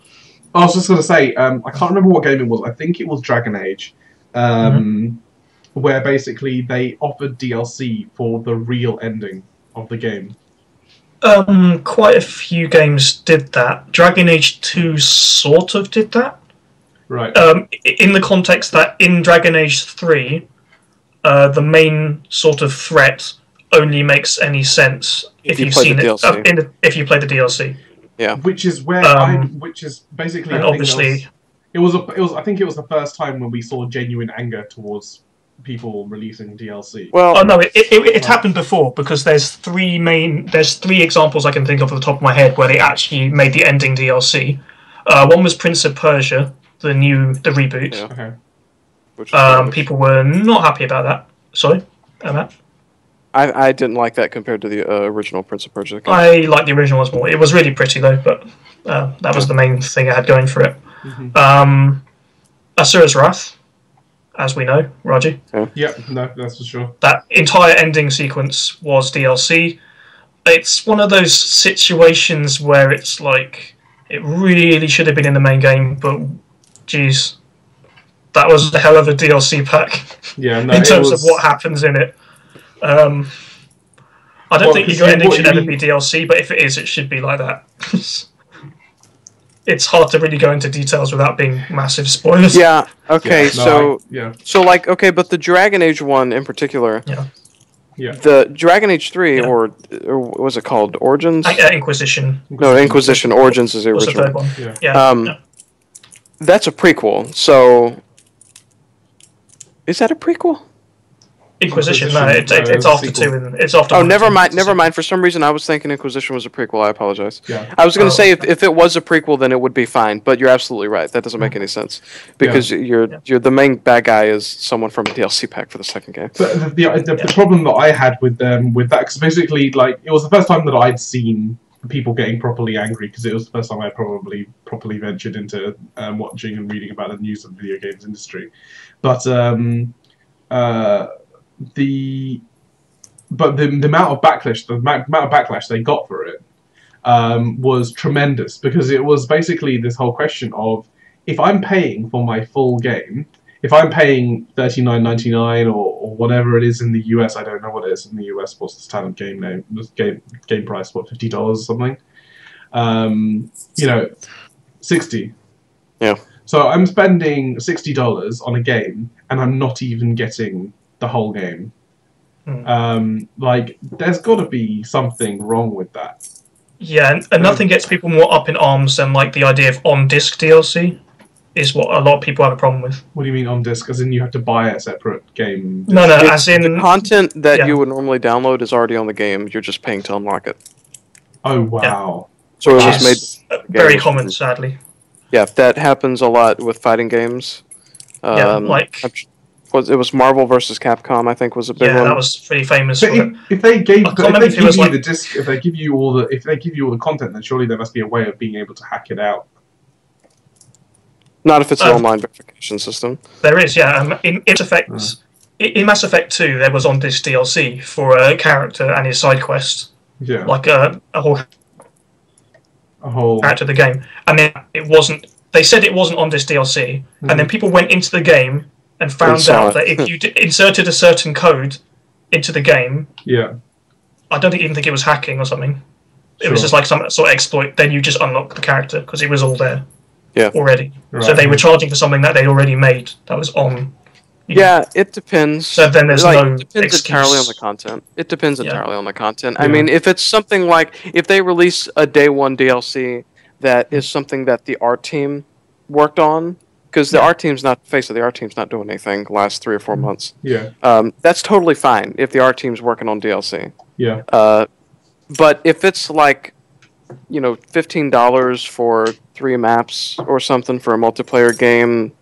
I was just going to say, I can't remember what game it was. I think it was Dragon Age, where basically they offered DLC for the real ending of the game. Quite a few games did that. Dragon Age 2 sort of did that. Right. In the context that in Dragon Age 3, the main sort of threat only makes any sense if you've seen it. If you play the DLC. Yeah. Which is where which is basically, and obviously, it was. I think it was the first time when we saw genuine anger towards people releasing DLC. Well, no, it happened before because there's three examples I can think of at the top of my head where they actually made the ending DLC. One was Prince of Persia, the reboot. Yeah. Okay. People were not happy about that. Sorry, Matt? I didn't like that compared to the original Prince of Persia game. I like the original one more. It was really pretty though, but that was the main thing I had going for it. Asura's Wrath, as we know, Raji. Yeah, no, that's for sure. That entire ending sequence was DLC. It's one of those situations where it's like it really should have been in the main game, but geez, that was a hell of a DLC pack. Yeah, no, in terms of what happens in it. I don't think your ending should ever be DLC, but if it is, it should be like that. It's hard to really go into details without being massive spoilers. Yeah. Okay. So like, okay, but the Dragon Age one in particular. Yeah. Yeah. The Dragon Age 3, or what was it called? Origins? Inquisition. No, Inquisition. Origins is the original. What's the third one? Yeah. That's a prequel. So, is that a prequel? Inquisition. No, it's after 2. It's after. Oh, never mind. Never mind. For some reason, I was thinking Inquisition was a prequel. I apologize. Yeah. I was going to say if it was a prequel, then it would be fine. But you're absolutely right. That doesn't make any sense because you're the main bad guy is someone from a DLC pack for the second game. But the problem that I had with that, because basically, like, it was the first time that I'd seen people getting properly angry because it was the first time I probably properly ventured into watching and reading about the news of the video games industry, but the amount of backlash they got for it was tremendous because it was basically this whole question of if I'm paying for my full game, if I'm paying $39.99 or whatever it is in the US, I don't know what it is in the US. What's the standard game price? What, $50 or something? $60. Yeah. So I'm spending $60 on a game and I'm not even getting the whole game. Like, there's got to be something wrong with that. Yeah, and nothing gets people more up in arms than like the idea of on-disc DLC is what a lot of people have a problem with. What do you mean on disc? As in you have to buy a separate game? No, as in the content that you would normally download is already on the game. You're just paying to unlock it. Oh wow! Yeah. So it was made very common, sadly. Yeah, that happens a lot with fighting games. it was Marvel versus Capcom, I think, was a big one. Yeah, that was pretty famous. But if they give you all the content, then surely there must be a way of being able to hack it out. Not if it's an online verification system. There is, yeah. In Mass Effect 2, there was on-disc DLC for a character and his side quest. Yeah. Like a whole character of the game. And then it wasn't... They said it wasn't on-disc DLC, and then people went into the game and found out that if you inserted a certain code into the game... Yeah. I don't even think it was hacking or something. It was just like some sort of exploit. Then you just unlock the character, because it was all there. Yeah. Already. Right. So they were charging for something that they'd already made that was on. Yeah, it depends. So then there's no it depends excuse. entirely on the content. It depends entirely on the content. Yeah. I mean, if it's something like if they release a day one DLC that is something that the art team worked on, because the art team's not doing anything the last 3 or 4 months. Yeah. That's totally fine if the art team's working on DLC. Yeah. But if it's like, $15 for 3 maps or something for a multiplayer game,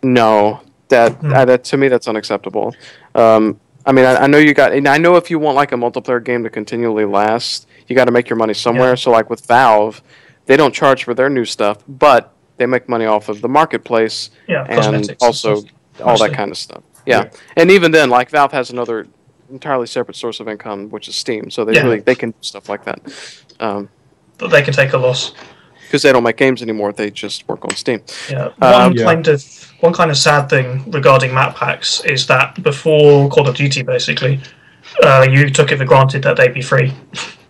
no, that to me that's unacceptable. I mean, I know I know if you want like a multiplayer game to continually last, you got to make your money somewhere. So like with Valve, they don't charge for their new stuff, but they make money off of the marketplace and also all that kind of stuff. Yeah, and even then, like Valve has another entirely separate source of income, which is Steam. So they can do stuff like that. But they can take a loss because they don't make games anymore. They just work on Steam. Yeah. One kind of sad thing regarding map packs is that before Call of Duty, basically, you took it for granted that they'd be free.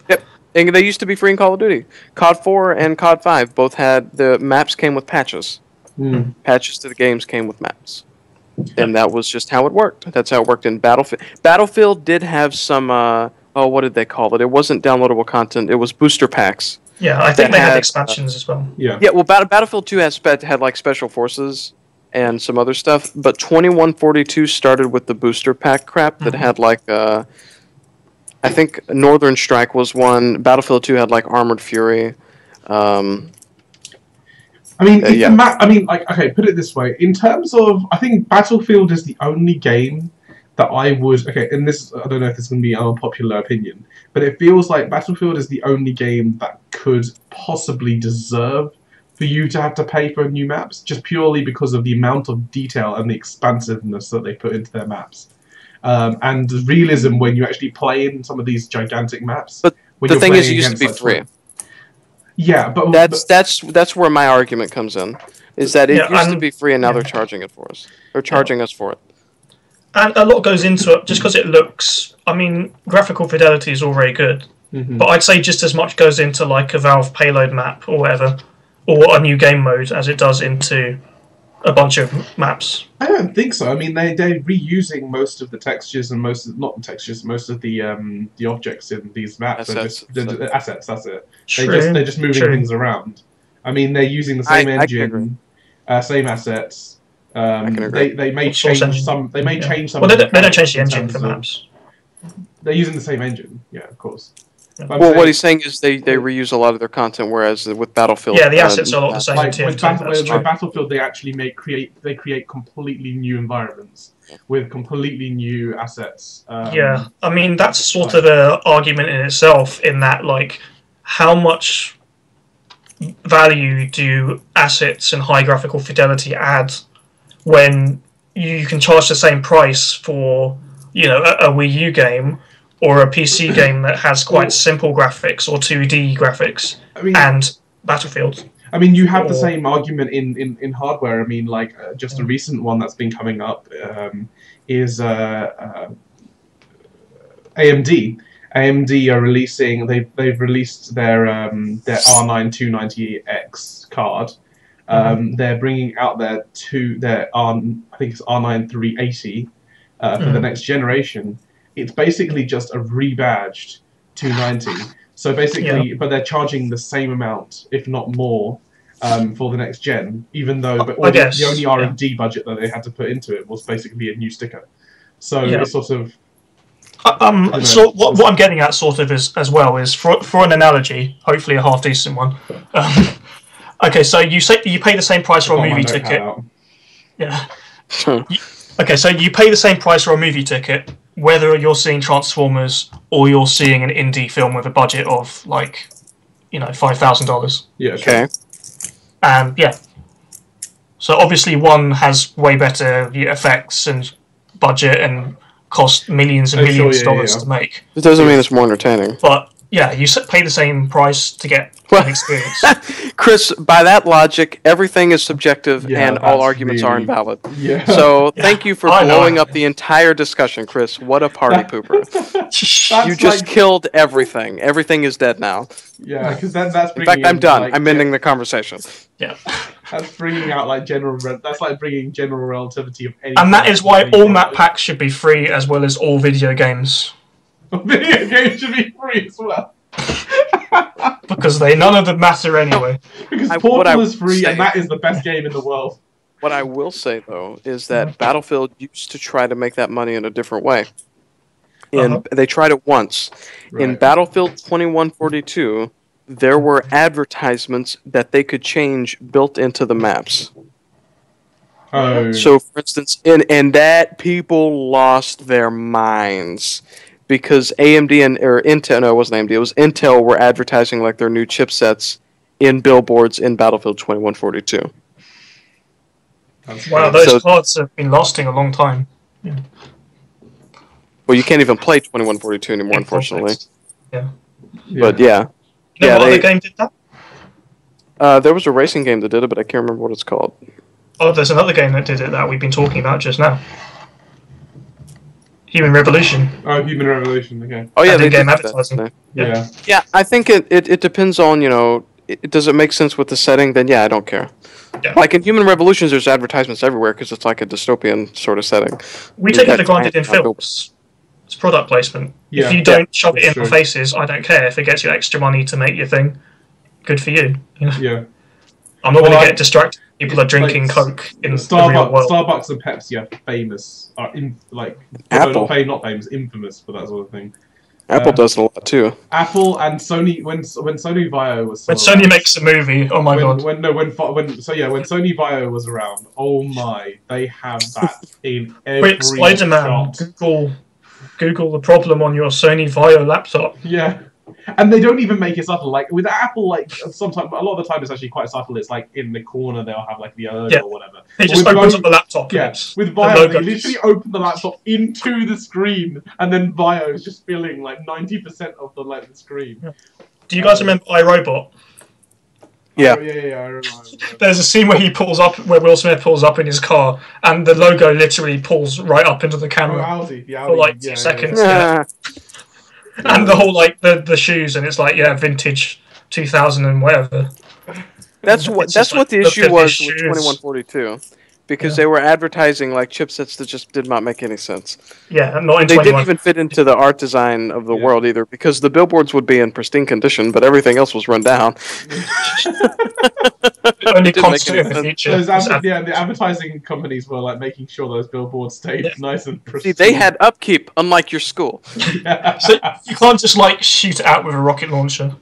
Yep, and they used to be free in Call of Duty. COD 4 and COD 5 both had the maps came with patches. Patches to the games came with maps. And that was just how it worked. That's how it worked in Battlefield. Battlefield did have some, what did they call it? It wasn't downloadable content. It was booster packs. Yeah, I think they had expansions as well. Yeah. Yeah, well, Battlefield 2 had like special forces and some other stuff, but 2142 started with the booster pack crap that had like, I think Northern Strike was one. Battlefield 2 had like Armored Fury. I mean, okay, put it this way. In terms of, I think Battlefield is the only game that I would, and this, I don't know if this is going to be an unpopular opinion, but it feels like Battlefield is the only game that could possibly deserve for you to have to pay for new maps, just purely because of the amount of detail and the expansiveness that they put into their maps. And the realism when you actually play in some of these gigantic maps. But the thing is, it used to be free. Yeah, but that's where my argument comes in, is that it used to be free and now they're charging it for us. They're charging us for it. And a lot goes into it just because it looks. I mean, graphical fidelity is all very good, but I'd say just as much goes into like a Valve payload map or whatever, or a new game mode as it does into a bunch of maps. I don't think so. I mean, they're reusing most of the textures and most of the objects in these maps. Assets. That's it. They're just moving things around. I mean, they're using the same engine, same assets. They may change some. They may change some. Well, they don't change the engine for maps. They're using the same engine. Yeah, of course. Well, what he's saying is they reuse a lot of their content, whereas with Battlefield, the assets are a lot the same. With Battlefield, they actually create completely new environments with completely new assets. I mean that's sort of an argument in itself. In that, like, how much value do assets and high graphical fidelity add when you can charge the same price for a Wii U game or a PC game that has quite simple graphics or 2D graphics, and Battlefield. I mean, you have the same argument in hardware. I mean, like, just a recent one that's been coming up is AMD. AMD are releasing. They've released their R9 290X card. They're bringing out their I think it's R9 380 for the next generation. It's basically just a rebadged 290. So basically, but they're charging the same amount, if not more, for the next gen. Even though, the only R&D budget that they had to put into it was basically a new sticker. So it's sort of. So what I'm getting at, sort of, is as well is for an analogy, hopefully a half decent one. Okay, so you say you pay the same price for a movie ticket. Yeah. Okay, so you pay the same price for a movie ticket, whether you're seeing Transformers or you're seeing an indie film with a budget of like, $5,000. Yeah. Okay. And yeah, so obviously one has way better effects and budget and cost millions and millions of dollars to make. It doesn't mean it's more entertaining. But yeah, you pay the same price to get an experience. Chris, by that logic, everything is subjective and all arguments are invalid. Yeah. So thank you for blowing up the entire discussion, Chris. What a party pooper. You just killed everything. Everything is dead now. Yeah, because that's in fact, I'm done. I'm ending the conversation. Yeah. That's bringing out like that's like bringing general relativity of any. And that is why all map packs should be free, as well as all video games. Video games should be free as well. Because none of them matter anyway. Because Portal is free, and that is the best game in the world. What I will say though is that Battlefield used to try to make that money in a different way. And they tried it once. Right. In Battlefield 2142, there were advertisements that they could change built into the maps. Oh. So, for instance, and that people lost their minds because AMD or Intel, no, it wasn't AMD, it was Intel were advertising like their new chipsets in billboards in Battlefield 2142. Wow, those cards have been lasting a long time. Yeah. Well, you can't even play 2142 anymore, unfortunately. Yeah. But yeah. You know what other game did that? There was a racing game that did it, but I can't remember what it's called. Oh, there's another game that did it that we've been talking about just now. Human Revolution. Oh, Human Revolution, okay. Oh, yeah, they game advertising. That. Yeah. Yeah, I think it depends on, does it make sense with the setting? Then yeah, I don't care. Yeah. Like in Human Revolutions, there's advertisements everywhere because it's like a dystopian sort of setting. We take it for granted in films. It's product placement. Yeah. If you don't shove it in our faces, I don't care. If it gets you extra money to make your thing, good for you. Yeah. I'm not going to get distracted. People are drinking Coke in the real world. Starbucks and Pepsi are famous. Apple. Not famous, infamous for that sort of thing. Apple does a lot too. Apple and Sony, when Sony Vio was when Sony makes a movie, oh my god. When Sony Vio was around, oh my, they have that in every Quick, Spider-Man, Google the problem on your Sony Vio laptop. Yeah. And they don't even make it subtle. Like with Apple, like sometimes a lot of the time it's actually quite subtle. It's like in the corner they'll have like the logo or whatever. It just opens up the laptop. Yeah. With Vio, they literally open the laptop into the screen, and then Vio is just filling like 90% of the screen. Yeah. Do you guys remember iRobot? Yeah. Oh, yeah, I remember. There's a scene where where Will Smith pulls up in his car, and the logo literally pulls right up into the camera for like 2 seconds. Yeah. And the whole the shoes, and it's like vintage 2000 and whatever. That's what the issue was with 2142, because they were advertising like chipsets that just did not make any sense. Yeah, not in They didn't even fit into the art design of the world either, because the billboards would be in pristine condition, but everything else was run down. Only constant in the future. The advertising companies were like making sure those billboards stayed nice and pristine. See, they had upkeep, unlike your school. So you can't just shoot it out with a rocket launcher.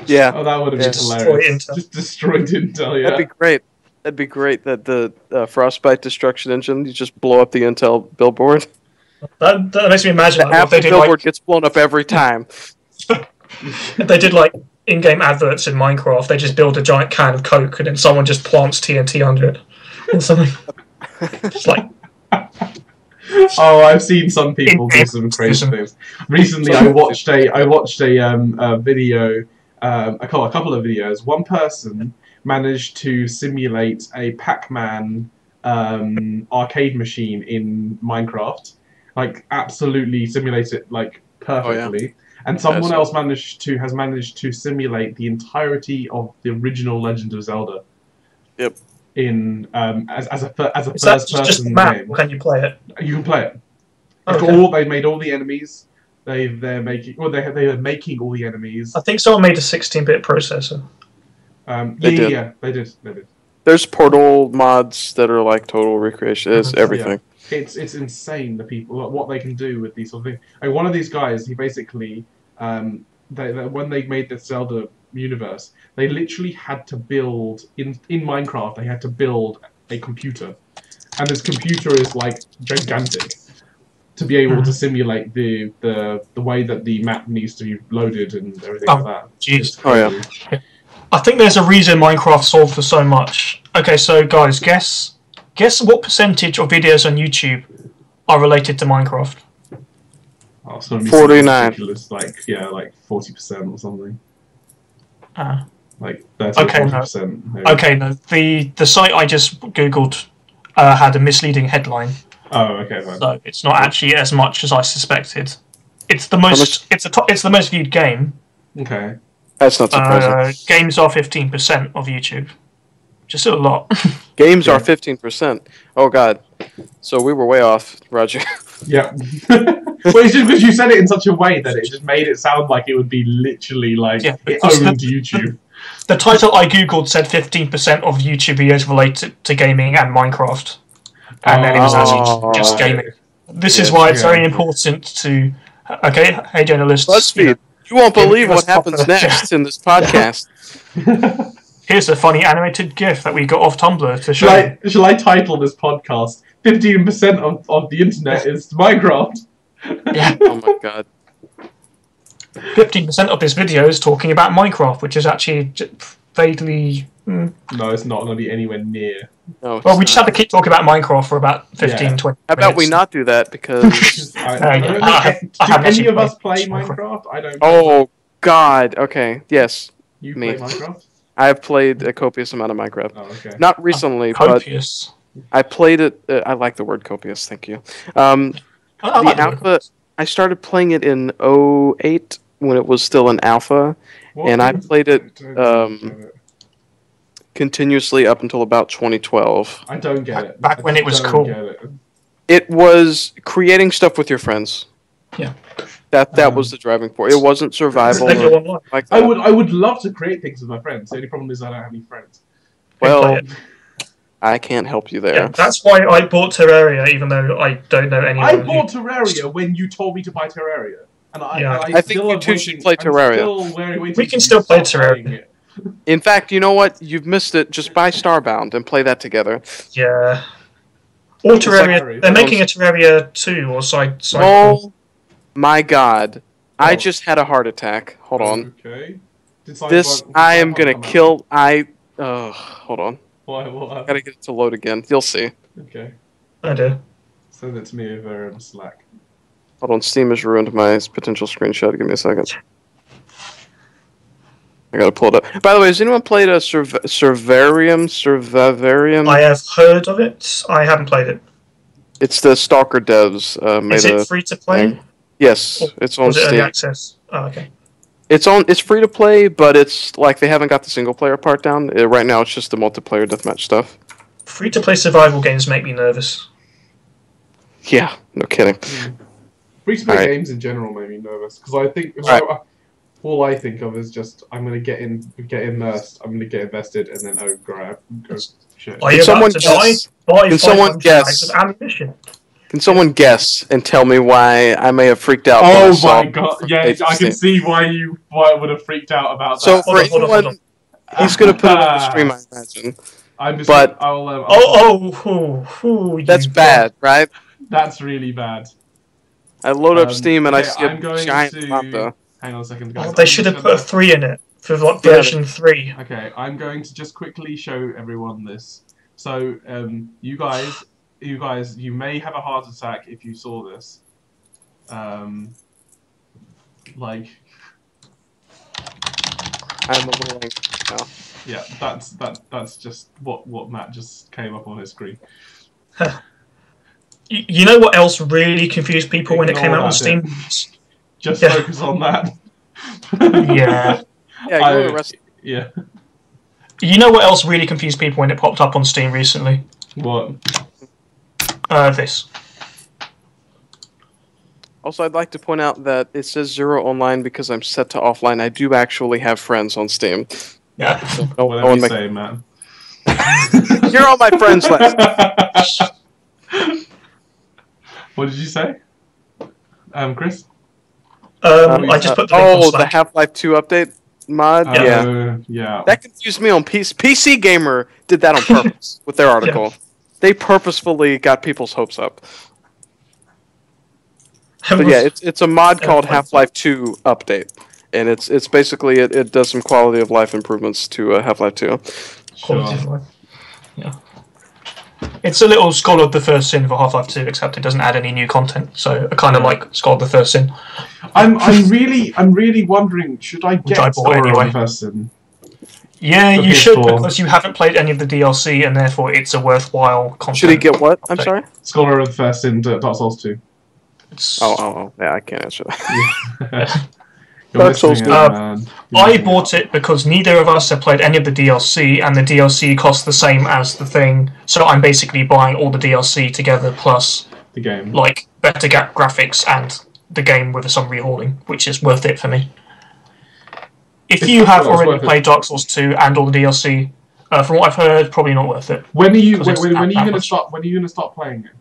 Yeah. Oh, that would have been hilarious. Just destroyed Intel. Yeah. That'd be great. That'd be great. That the Frostbite destruction engine, you just blow up the Intel billboard. That makes me imagine the Apple billboard gets blown up every time. If they did in-game adverts in Minecraft, they just build a giant can of Coke and then someone just plants TNT under it or something. Just Oh, I've seen some people do some crazy things. Recently, I watched a video, a couple of videos. One person managed to simulate a Pac-Man arcade machine in Minecraft, absolutely simulate it perfectly. Oh, yeah. And someone else has managed to simulate the entirety of the original Legend of Zelda. Yep. In as a first person just a map, game. Or can you play it? You can play it. They made all the enemies. They're making all the enemies. I think someone made a 16-bit processor. They did. There's Portal mods that are total recreation. It's everything. Yeah. It's insane the people what they can do with these sort of things. One of these guys, he basically when they made the Zelda universe, they literally had to build in Minecraft. They had to build a computer, and this computer is like gigantic to be able to simulate the way that the map needs to be loaded and everything like that. Jeez. Oh yeah. I think there's a reason Minecraft sold for so much. Okay, so guys, guess what percentage of videos on YouTube are related to Minecraft? Oh, it's gonna be 49. ridiculous, like 40% or something. Like 30-40%. maybe. Okay, no. The site I just googled had a misleading headline. Oh, okay, fine. So it's not actually as much as I suspected. It's the most. It's the most viewed game. Okay. That's not surprising. Games are 15% of YouTube. Just a lot. Games are 15%. Oh god. So we were way off, Roger. Yeah. Well, it's just because you said it in such a way that it just made it sound like it would be literally like it owned YouTube. The title I googled said 15% of YouTube videos related to gaming and Minecraft, and then it was actually just gaming. This is why it's very important to. Okay, hey journalists. BuzzFeed, you won't believe what happens next in this podcast. Here's a funny animated GIF that we got off Tumblr to show. Shall I title this podcast 15% of the internet is Minecraft? Yeah. Oh my god. 15% of this video is talking about Minecraft, which is actually vaguely... No, it's not going to be anywhere near. No, well, we just have to keep talking about Minecraft for about 15, 20 How about we not do that, because... Do any of us play Minecraft? I don't. Oh, God. Okay, yes. You play Minecraft? I have played a copious amount of Minecraft. Oh, okay. Not recently, copious. But I played it... I like the word copious, thank you. The alpha... I started playing it in 2008 when it was still an alpha, and I played it continuously up until about 2012. I don't get it. Back when it was cool. It was creating stuff with your friends. Yeah. That was the driving force. It wasn't survival. Like I would love to create things with my friends. The only problem is I don't have any friends. Well, I can't help you there. Yeah, that's why I bought Terraria, even though I don't know anyone. I bought Terraria when you told me to buy Terraria. And I think you two should play Terraria. We can still play Terraria. In fact, you know what? You've missed it. Just buy Starbound and play that together. Yeah. Or Terraria. They're making a Terraria 2 or side. Oh my god. I just had a heart attack. Hold on. Okay. I am gonna kill... hold on. Why? I gotta get it to load again. You'll see. Okay. I do. Send it to me over Slack. Hold on, Steam has ruined my potential screenshot. Give me a second. I gotta pull it up. By the way, has anyone played a Survivarium? I have heard of it. I haven't played it. It's the Stalker devs made. Is it free to play? Yes, it's on Steam. Early access? Oh, okay. It's free to play, but it's like they haven't got the single player part down. Right now, it's just the multiplayer deathmatch stuff. Free to play survival games make me nervous. Yeah, no kidding. Free to play games in general make me nervous because I think all I think of is just I'm gonna get immersed, I'm gonna get invested, and then shit. Are you about to die? Can someone guess? Can someone guess and tell me why I may have freaked out? Oh my god! Yeah, I can see why I would have freaked out about that. So for anyone, he's gonna put it on the stream, I imagine. I'm just. But that's bad, right? That's really bad. I load up Steam and I see a giant mappa. Hang on a second, guys. They should have put a 3 in it for like version 3. Okay, I'm going to just quickly show everyone this. So, you guys, you may have a heart attack if you saw this. Like, I'm a little angry now. Yeah, that's just what Matt just came up on his screen. You know what else really confused people when it came out on Steam? Just focus on that. Yeah. Yeah. You know what else really confused people when it popped up on Steam recently? What? This. Also, I'd like to point out that it says 0 online because I'm set to offline. I do actually have friends on Steam. Yeah. So whatever you say, man. You're on my friends list. What did you say? Chris? I just put the link on Slack. The Half-Life 2 update mod? Yeah. That confused me on PC. PC Gamer did that on purpose with their article. They purposefully got people's hopes up. But yeah, it's a mod called Half-Life 2 Update, and it's basically it does some quality of life improvements to Half-Life 2. Quality of life. Yeah. It's a little Scholar of the First Sin for Half-Life 2, except it doesn't add any new content. So I kind of like Scholar of the First Sin. I'm really wondering, should I get Scholar of the First Sin? Yeah, you should, because you haven't played any of the DLC, and therefore it's a worthwhile content. Should he get what? I'm sorry? Scholar of the First Sin, Dark Souls 2. Oh, yeah, I can't answer that. Dark Souls 2. I bought it because neither of us have played any of the DLC, and the DLC costs the same as the thing, so I'm basically buying all the DLC together, plus the game. Like, better graphics and the game with some rehauling, which is worth it for me. If you have already played Dark Souls 2 and all the DLC, from what I've heard, probably not worth it. When are you going to start? When are you going to start playing it?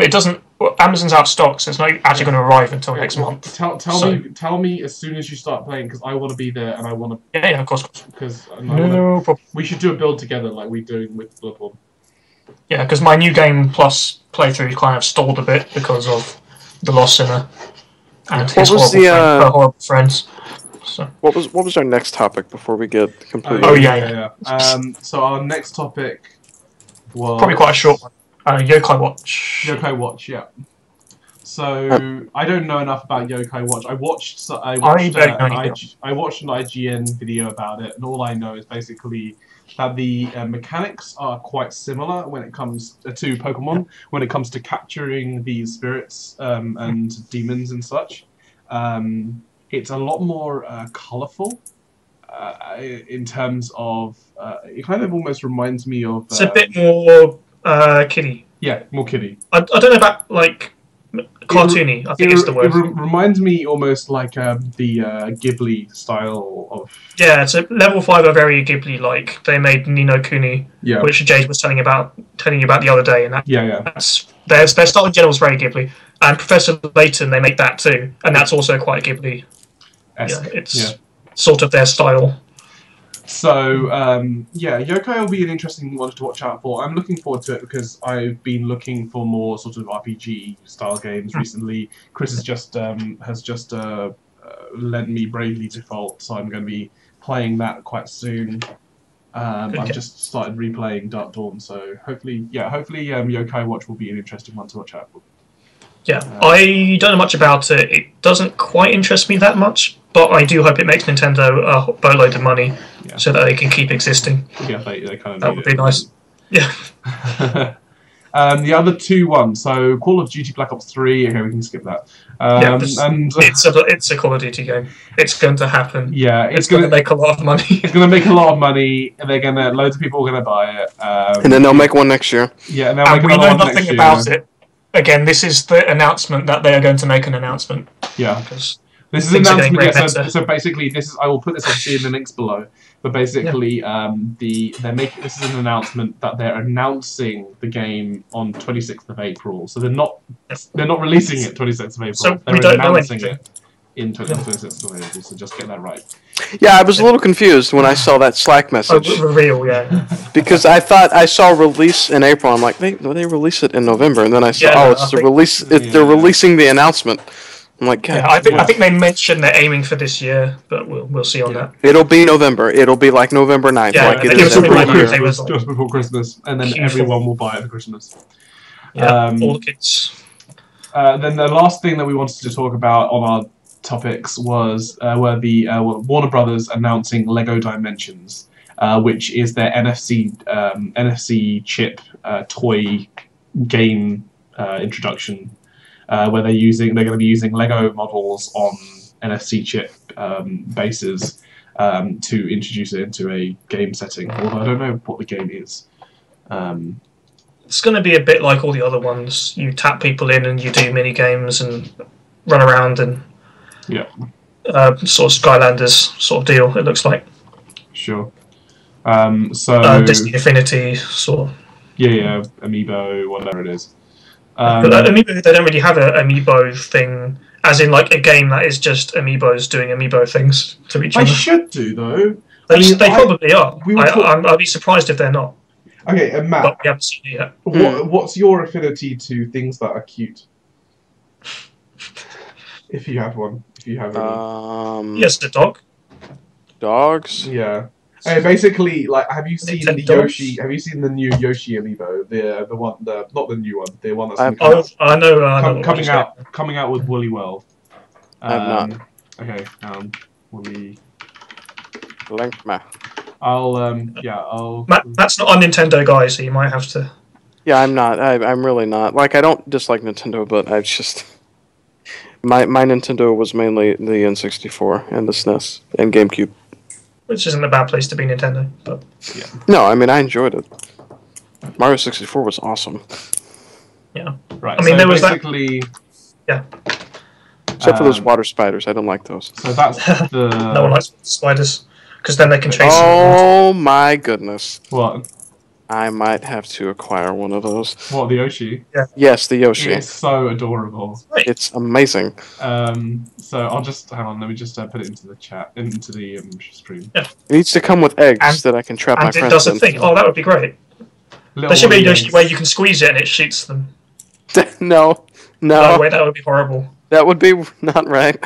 It doesn't. Well, Amazon's out of stock, so it's not actually going to arrive until next month. Tell me as soon as you start playing, because I want to be there and I want to. Yeah, of course. Because no problem. We should do a build together, like we're doing with Bloodborne. Yeah, because my New Game Plus playthrough kind of stalled a bit because of the Lost Sinner and his horrible friends. So. What was our next topic before we get completely? So our next topic was probably quite a short one. Yokai Watch. Yokai Watch, yeah. So I don't know enough about Yokai Watch. I watched an IGN video about it, and all I know is basically that the mechanics are quite similar when it comes to Pokemon. When it comes to capturing these spirits and demons and such. It's a lot more colourful in terms of... it kind of almost reminds me of... it's a bit more kiddie. Yeah, more kiddie. I don't know about, like, cartoony. I think it's the word. It reminds me almost like the Ghibli style of... Yeah, so Level 5 are very Ghibli-like. They made Ni no Kuni, which Jade was telling you about the other day. And their style in general is very Ghibli. And Professor Layton, they make that too. And that's also quite Ghibli. Yeah, it's sort of their style. So, Yokai will be an interesting one to watch out for. I'm looking forward to it because I've been looking for more sort of RPG-style games recently. Chris has just lent me Bravely Default, so I'm going to be playing that quite soon. I've just started replaying Dark Dawn, so hopefully Yokai Watch will be an interesting one to watch out for. Yeah, I don't know much about it. It doesn't quite interest me that much, but I do hope it makes Nintendo a boatload of money so that they can keep existing. Yeah, they kind of that would be nice. Yeah. The other two ones, so Call of Duty Black Ops 3, okay, we can skip that. It's a Call of Duty game. It's going to happen. Yeah, it's going to make a lot of money. It's going to make a lot of money, and loads of people are going to buy it. And then they'll make one next year. Yeah, and we know nothing about it. Again, this is the announcement that they are going to make an announcement. Yeah. This is an announcement. So basically, I will put this in the links below. But basically, this is an announcement that they're announcing the game on 26th of April. So they're not releasing it 26th of April. So they're announcing it in 26th of April. So just get that right. Yeah, I was a little confused when I saw that Slack message. Because I thought I saw release in April. I'm like, they release it in November, and then I saw it's the release. They're releasing the announcement. I'm like, God, I think they mentioned they're aiming for this year, but we'll see on that. It'll be November. It'll be like November 9th, like it is every year. Just before Christmas, and then everyone will buy it for Christmas. Yeah, all the kids. Then the last thing that we wanted to talk about on our topics were Warner Brothers announcing Lego Dimensions, which is their NFC chip toy game introduction, where they're going to be using Lego models on NFC chip bases to introduce it into a game setting. Although I don't know what the game is. It's going to be a bit like all the other ones. You tap people in and you do mini games and run around and sort of Skylanders sort of deal. It looks like. Sure. Disney Infinity sort of. Yeah, Amiibo, whatever it is. But Amiibo, they don't really have an Amiibo thing, as in like a game that is just Amiibos doing Amiibo things to each other. They should do though. They probably are. I'd be surprised if they're not. Okay, and Matt, but we haven't seen it yet. What's your affinity to things that are cute? If you have one, if you have any. Yes, the dog. Dogs. Yeah. Hey, basically, like, have you seen the Dogs? Yoshi? Have you seen the new Yoshi amiibo? The one, not the new one, the one that's I know. coming out with Woolly World. I have not. Okay, Woolly. Link me. I'll. Matt's not on Nintendo, guy, so you might have to. Yeah, I'm not. I'm really not. Like, I don't dislike Nintendo, but I've just my Nintendo was mainly the N64 and the SNES and GameCube. Which isn't a bad place to be Nintendo, but yeah. No, I mean I enjoyed it. Mario 64 was awesome. Yeah. Right. I mean, so there was basically. Yeah. Except for those water spiders, I don't like those. So that's the. No one likes spiders because then they can chase. Oh my goodness! What? I might have to acquire one of those. What, the Yoshi? Yeah. Yes, the Yoshi. It's so adorable. It's amazing. So I'll just hang on. Let me just put it into the chat, into the stream. Yeah. It needs to come with eggs that I can trap my friends in. And it does a thing. Oh, that would be great. There should be a Yoshi where you can squeeze it and it shoots them. No. No way, that would be horrible. That would be not right.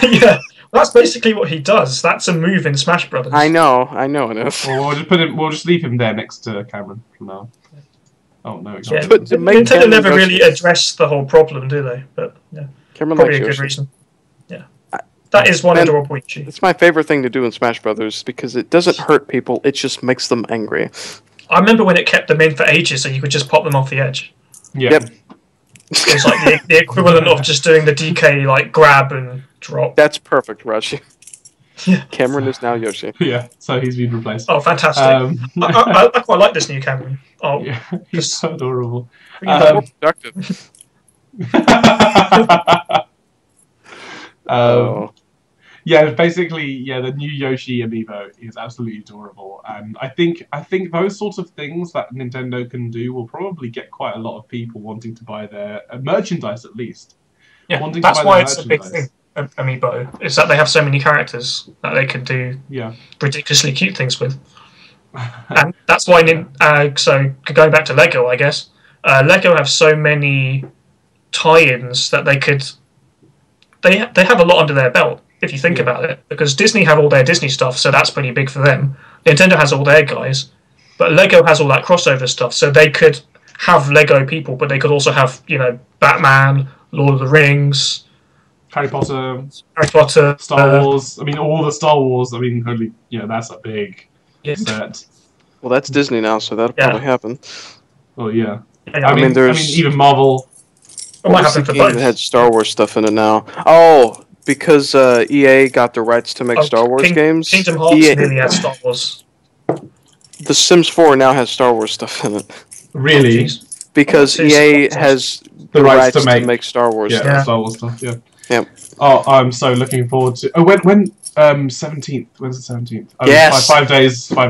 Yeah. That's basically what he does. That's a move in Smash Brothers. I know it is. Well, we'll just put him. We'll just leave him there next to Cameron for now. Oh no! Yeah. Nintendo never really addressed the whole problem, do they? But yeah, Cameron probably a good reason. Yeah, that is one adorable Yoshi. It's my favorite thing to do in Smash Brothers because it doesn't hurt people; it just makes them angry. I remember when it kept them in for ages, so you could just pop them off the edge. Yeah. Yep. It's like the equivalent of just doing the DK like grab and drop. That's perfect, Rashi. Yeah. Cameron is now Yoshi. Yeah, so he's been replaced. Oh, fantastic! I quite like this new Cameron. Oh, yeah, he's so adorable. More productive. Yeah, basically, the new Yoshi amiibo is absolutely adorable, and I think those sorts of things that Nintendo can do will probably get quite a lot of people wanting to buy their merchandise, at least. Yeah, that's why it's a big thing. Amiibo is that they have so many characters that they can do ridiculously cute things with, and that's why. So going back to Lego, I guess Lego have so many tie-ins that they could. They have a lot under their belt. If you think about it, because Disney have all their Disney stuff, so that's pretty big for them. Nintendo has all their guys, but Lego has all that crossover stuff, so they could have Lego people, but they could also have, Batman, Lord of the Rings, Harry Potter, Star Wars. I mean, all the Star Wars. I mean, only that's a big set. Well, that's Disney now, so that'll probably happen. Well, yeah. I mean, even Marvel. What was the game that had Star Wars stuff in it now? Oh. Because EA got the rights to make Star Wars games. Kingdom Hearts really has Star Wars. The Sims 4 now has Star Wars stuff in it. Really? Because EA has the rights to make Star Wars stuff. Star Wars stuff, yeah. Yep. Oh, I'm so looking forward to... Oh, when 17th? When's the 17th? Oh, yes! 5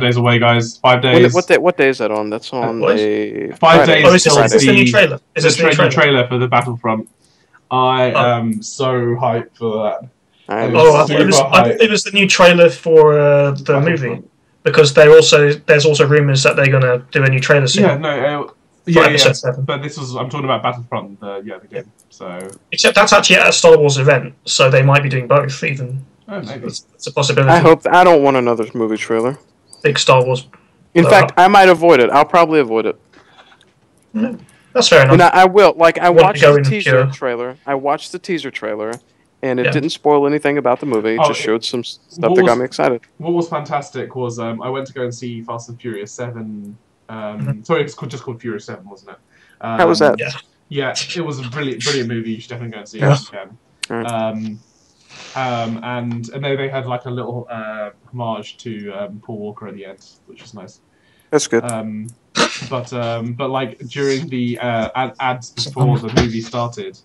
days away, guys. 5 days. What day is that on? That's on a... 5 days. Oh, is this the new trailer? Is this the new trailer for the Battlefront? I am so hyped for that. I thought it was the new trailer for the movie, because there's also rumors that they're gonna do a new trailer soon. Episode 7. But I'm talking about Battlefront, the game. So except that's actually at a Star Wars event, so they might be doing both. Even maybe it's a possibility. I don't want another movie trailer. Big Star Wars. In fact, I might avoid it. I'll probably avoid it. No, that's fair enough. And I will. Like, I watched the teaser trailer. I watched the teaser trailer, and it didn't spoil anything about the movie. It just showed some stuff that got me excited. What was fantastic was I went to go and see Fast and Furious 7. Sorry, it's just called Furious 7, wasn't it? How was that? Yeah, it was a brilliant movie. You should definitely go and see it if you can. And they had like a little homage to Paul Walker at the end, which was nice. That's good. But like during the ads before the movie started,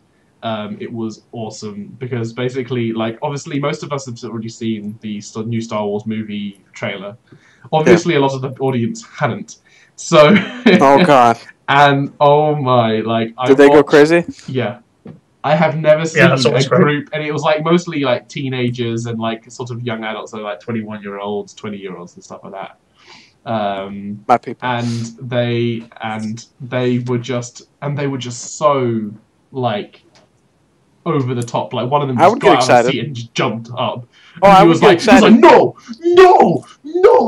it was awesome because basically, like, obviously most of us have already seen the new Star Wars movie trailer. Obviously, a lot of the audience hadn't. So. Oh God. And oh my, like, did they go crazy? Yeah. I have never seen a group, and it was like mostly like teenagers and like sort of young adults, so like 21-year-olds, 20-year-olds, and stuff like that. My people. And they were just so like over the top. Like one of them just got out of the seat and just jumped up. Oh, and I was like, no,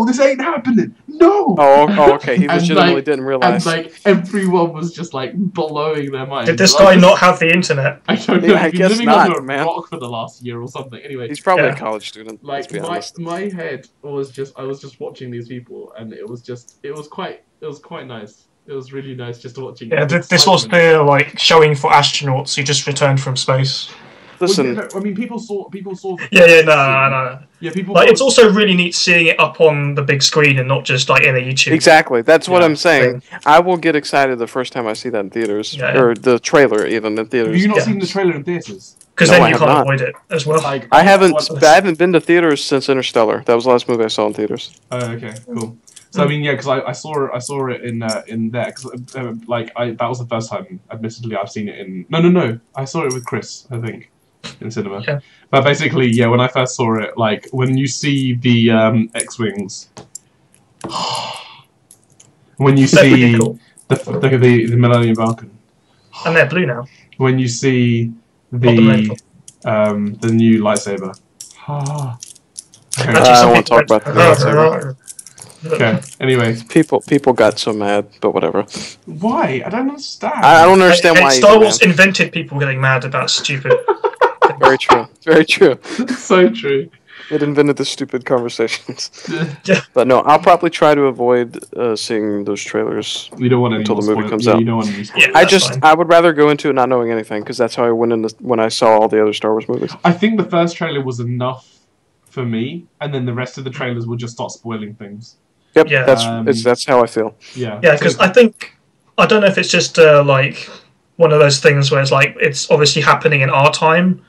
this ain't happening. No. Oh, okay. He legitimately didn't realize. And like everyone was just like blowing their minds. Did this guy not have the internet? I don't know. I He's guess been living not, under a man. rock for the last year or something. Anyway, He's probably a college student. Like my head was just, I was just watching these people, and it was quite nice. It was really nice just watching. Yeah, this was the like showing for astronauts who just returned from space. Listen, well, I mean, people saw. Yeah, no. Yeah, people. Like, it's also really neat seeing it up on the big screen and not just like in a YouTube. Exactly, that's what I'm saying. I will get excited the first time I see that in theaters, or the trailer even in theaters. Have you not seen the trailer in theaters? Because then you can't avoid it as well. Like, I haven't been to theaters since Interstellar. That was the last movie I saw in theaters. Oh, okay, cool. So I mean, yeah, because I saw it in there, because that was the first time, admittedly, I've seen it in. No, I saw it with Chris, I think, in cinema. Yeah. But basically, yeah, when I first saw it, like when you see the X-wings, when you see cool. the Millennium Falcon, and they're blue now. When you see the new lightsaber. I don't want to talk about the lightsaber. Okay. Anyway, people got so mad, but whatever. Why? I don't understand. I don't understand why. Star Wars invented people getting mad about stupid. Very true. Very true. So true. It invented the stupid conversations. Yeah. But no, I'll probably try to avoid seeing those trailers. You don't want any until the movie comes yeah, out. You don't want any spoilers. Yeah, I would rather go into it not knowing anything, because that's how I went in when I saw all the other Star Wars movies. I think the first trailer was enough for me, and then the rest of the trailers will just start spoiling things. Yep, yeah. That's how I feel. Yeah. Yeah, because I don't know if it's just like one of those things where it's like it's obviously happening in our time,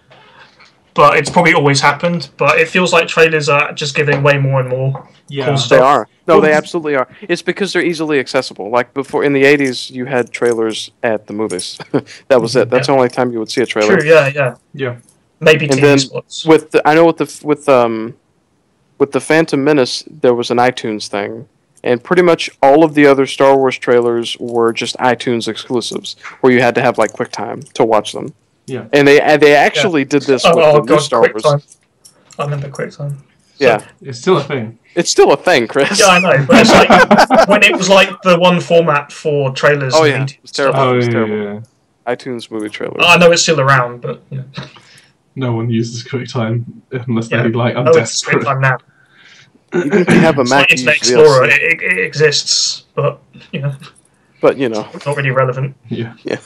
but it's probably always happened. But it feels like trailers are just giving way more and more. Yeah, cool stuff. They are. No, they absolutely are. It's because they're easily accessible. Like before, in the '80s, you had trailers at the movies. That was it. That's the only time you would see a trailer. True. Yeah. Maybe and TV then spots. With the Phantom Menace, there was an iTunes thing, and pretty much all of the other Star Wars trailers were just iTunes exclusives, where you had to have like QuickTime to watch them. Yeah. And they actually did this with the new Star Wars. I remember QuickTime. Yeah. It's still a thing. It's still a thing, Chris. Yeah, I know, but it's like when it was like the one format for trailers. Oh yeah, it was terrible. Oh, it was yeah, terrible. yeah. iTunes movie trailers. I know it's still around, but yeah. No one uses QuickTime unless they I'm it's desperate. QuickTime now. Even if you have a It's Mac, like Internet you Explorer, it exists, but But you know, not really relevant. Yeah. Yeah.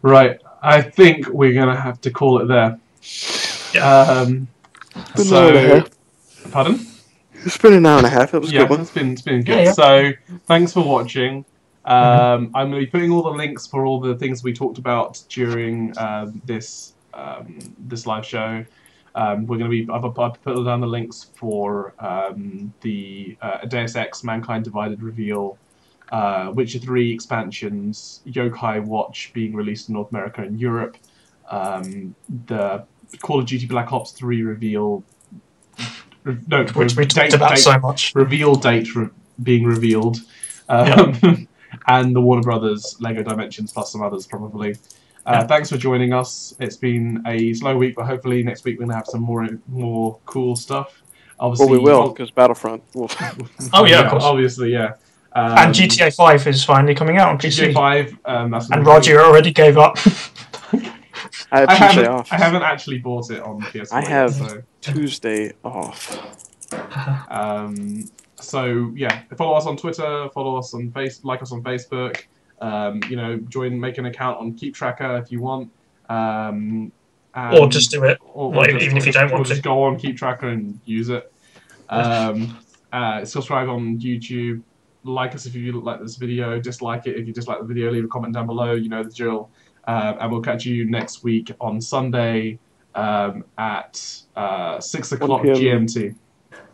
Right. I think we're gonna have to call it there. Yeah. Pardon? It's been an hour and a half. It was a good one. It's been good. Yeah. So thanks for watching. I'm going to be putting all the links for all the things we talked about during this live show. I've put down the links for the Deus Ex Mankind Divided reveal, Witcher 3 expansions, Yokai Watch being released in North America and Europe, the Call of Duty Black Ops 3 reveal. Which we talked about so much. Reveal date being revealed. And the Warner Brothers Lego Dimensions plus some others probably. Thanks for joining us. It's been a slow week, but hopefully next week we're gonna have some more cool stuff. Obviously, well, we will because Battlefront. Oh yeah, of course. Obviously, yeah. And GTA 5 is finally coming out on PC. GTA 5. And Roger already gave up. I haven't actually bought it on PS4. I have Tuesday off. So yeah, follow us on Twitter, follow us on like us on Facebook. Make an account on Keep Tracker if you want. Or just do it, even if you don't want to. Just go on Keep Tracker and use it. Subscribe on YouTube. Like us if you like this video. Dislike it if you dislike the video. Leave a comment down below. You know the drill. And we'll catch you next week on Sunday at 6 o'clock GMT.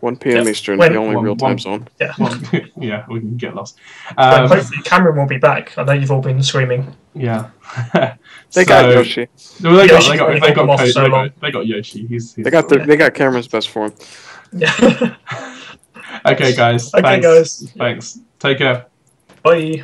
1 p.m. Eastern, the only real time zone. Yeah. Yeah, we can get lost. Hopefully Cameron will be back. I know you've all been screaming. Yeah. They got Yoshi. No, they got Yoshi. They got Cameron's best form. Yeah. Okay, guys. Okay, Thanks. guys. Thanks. Take care. Bye.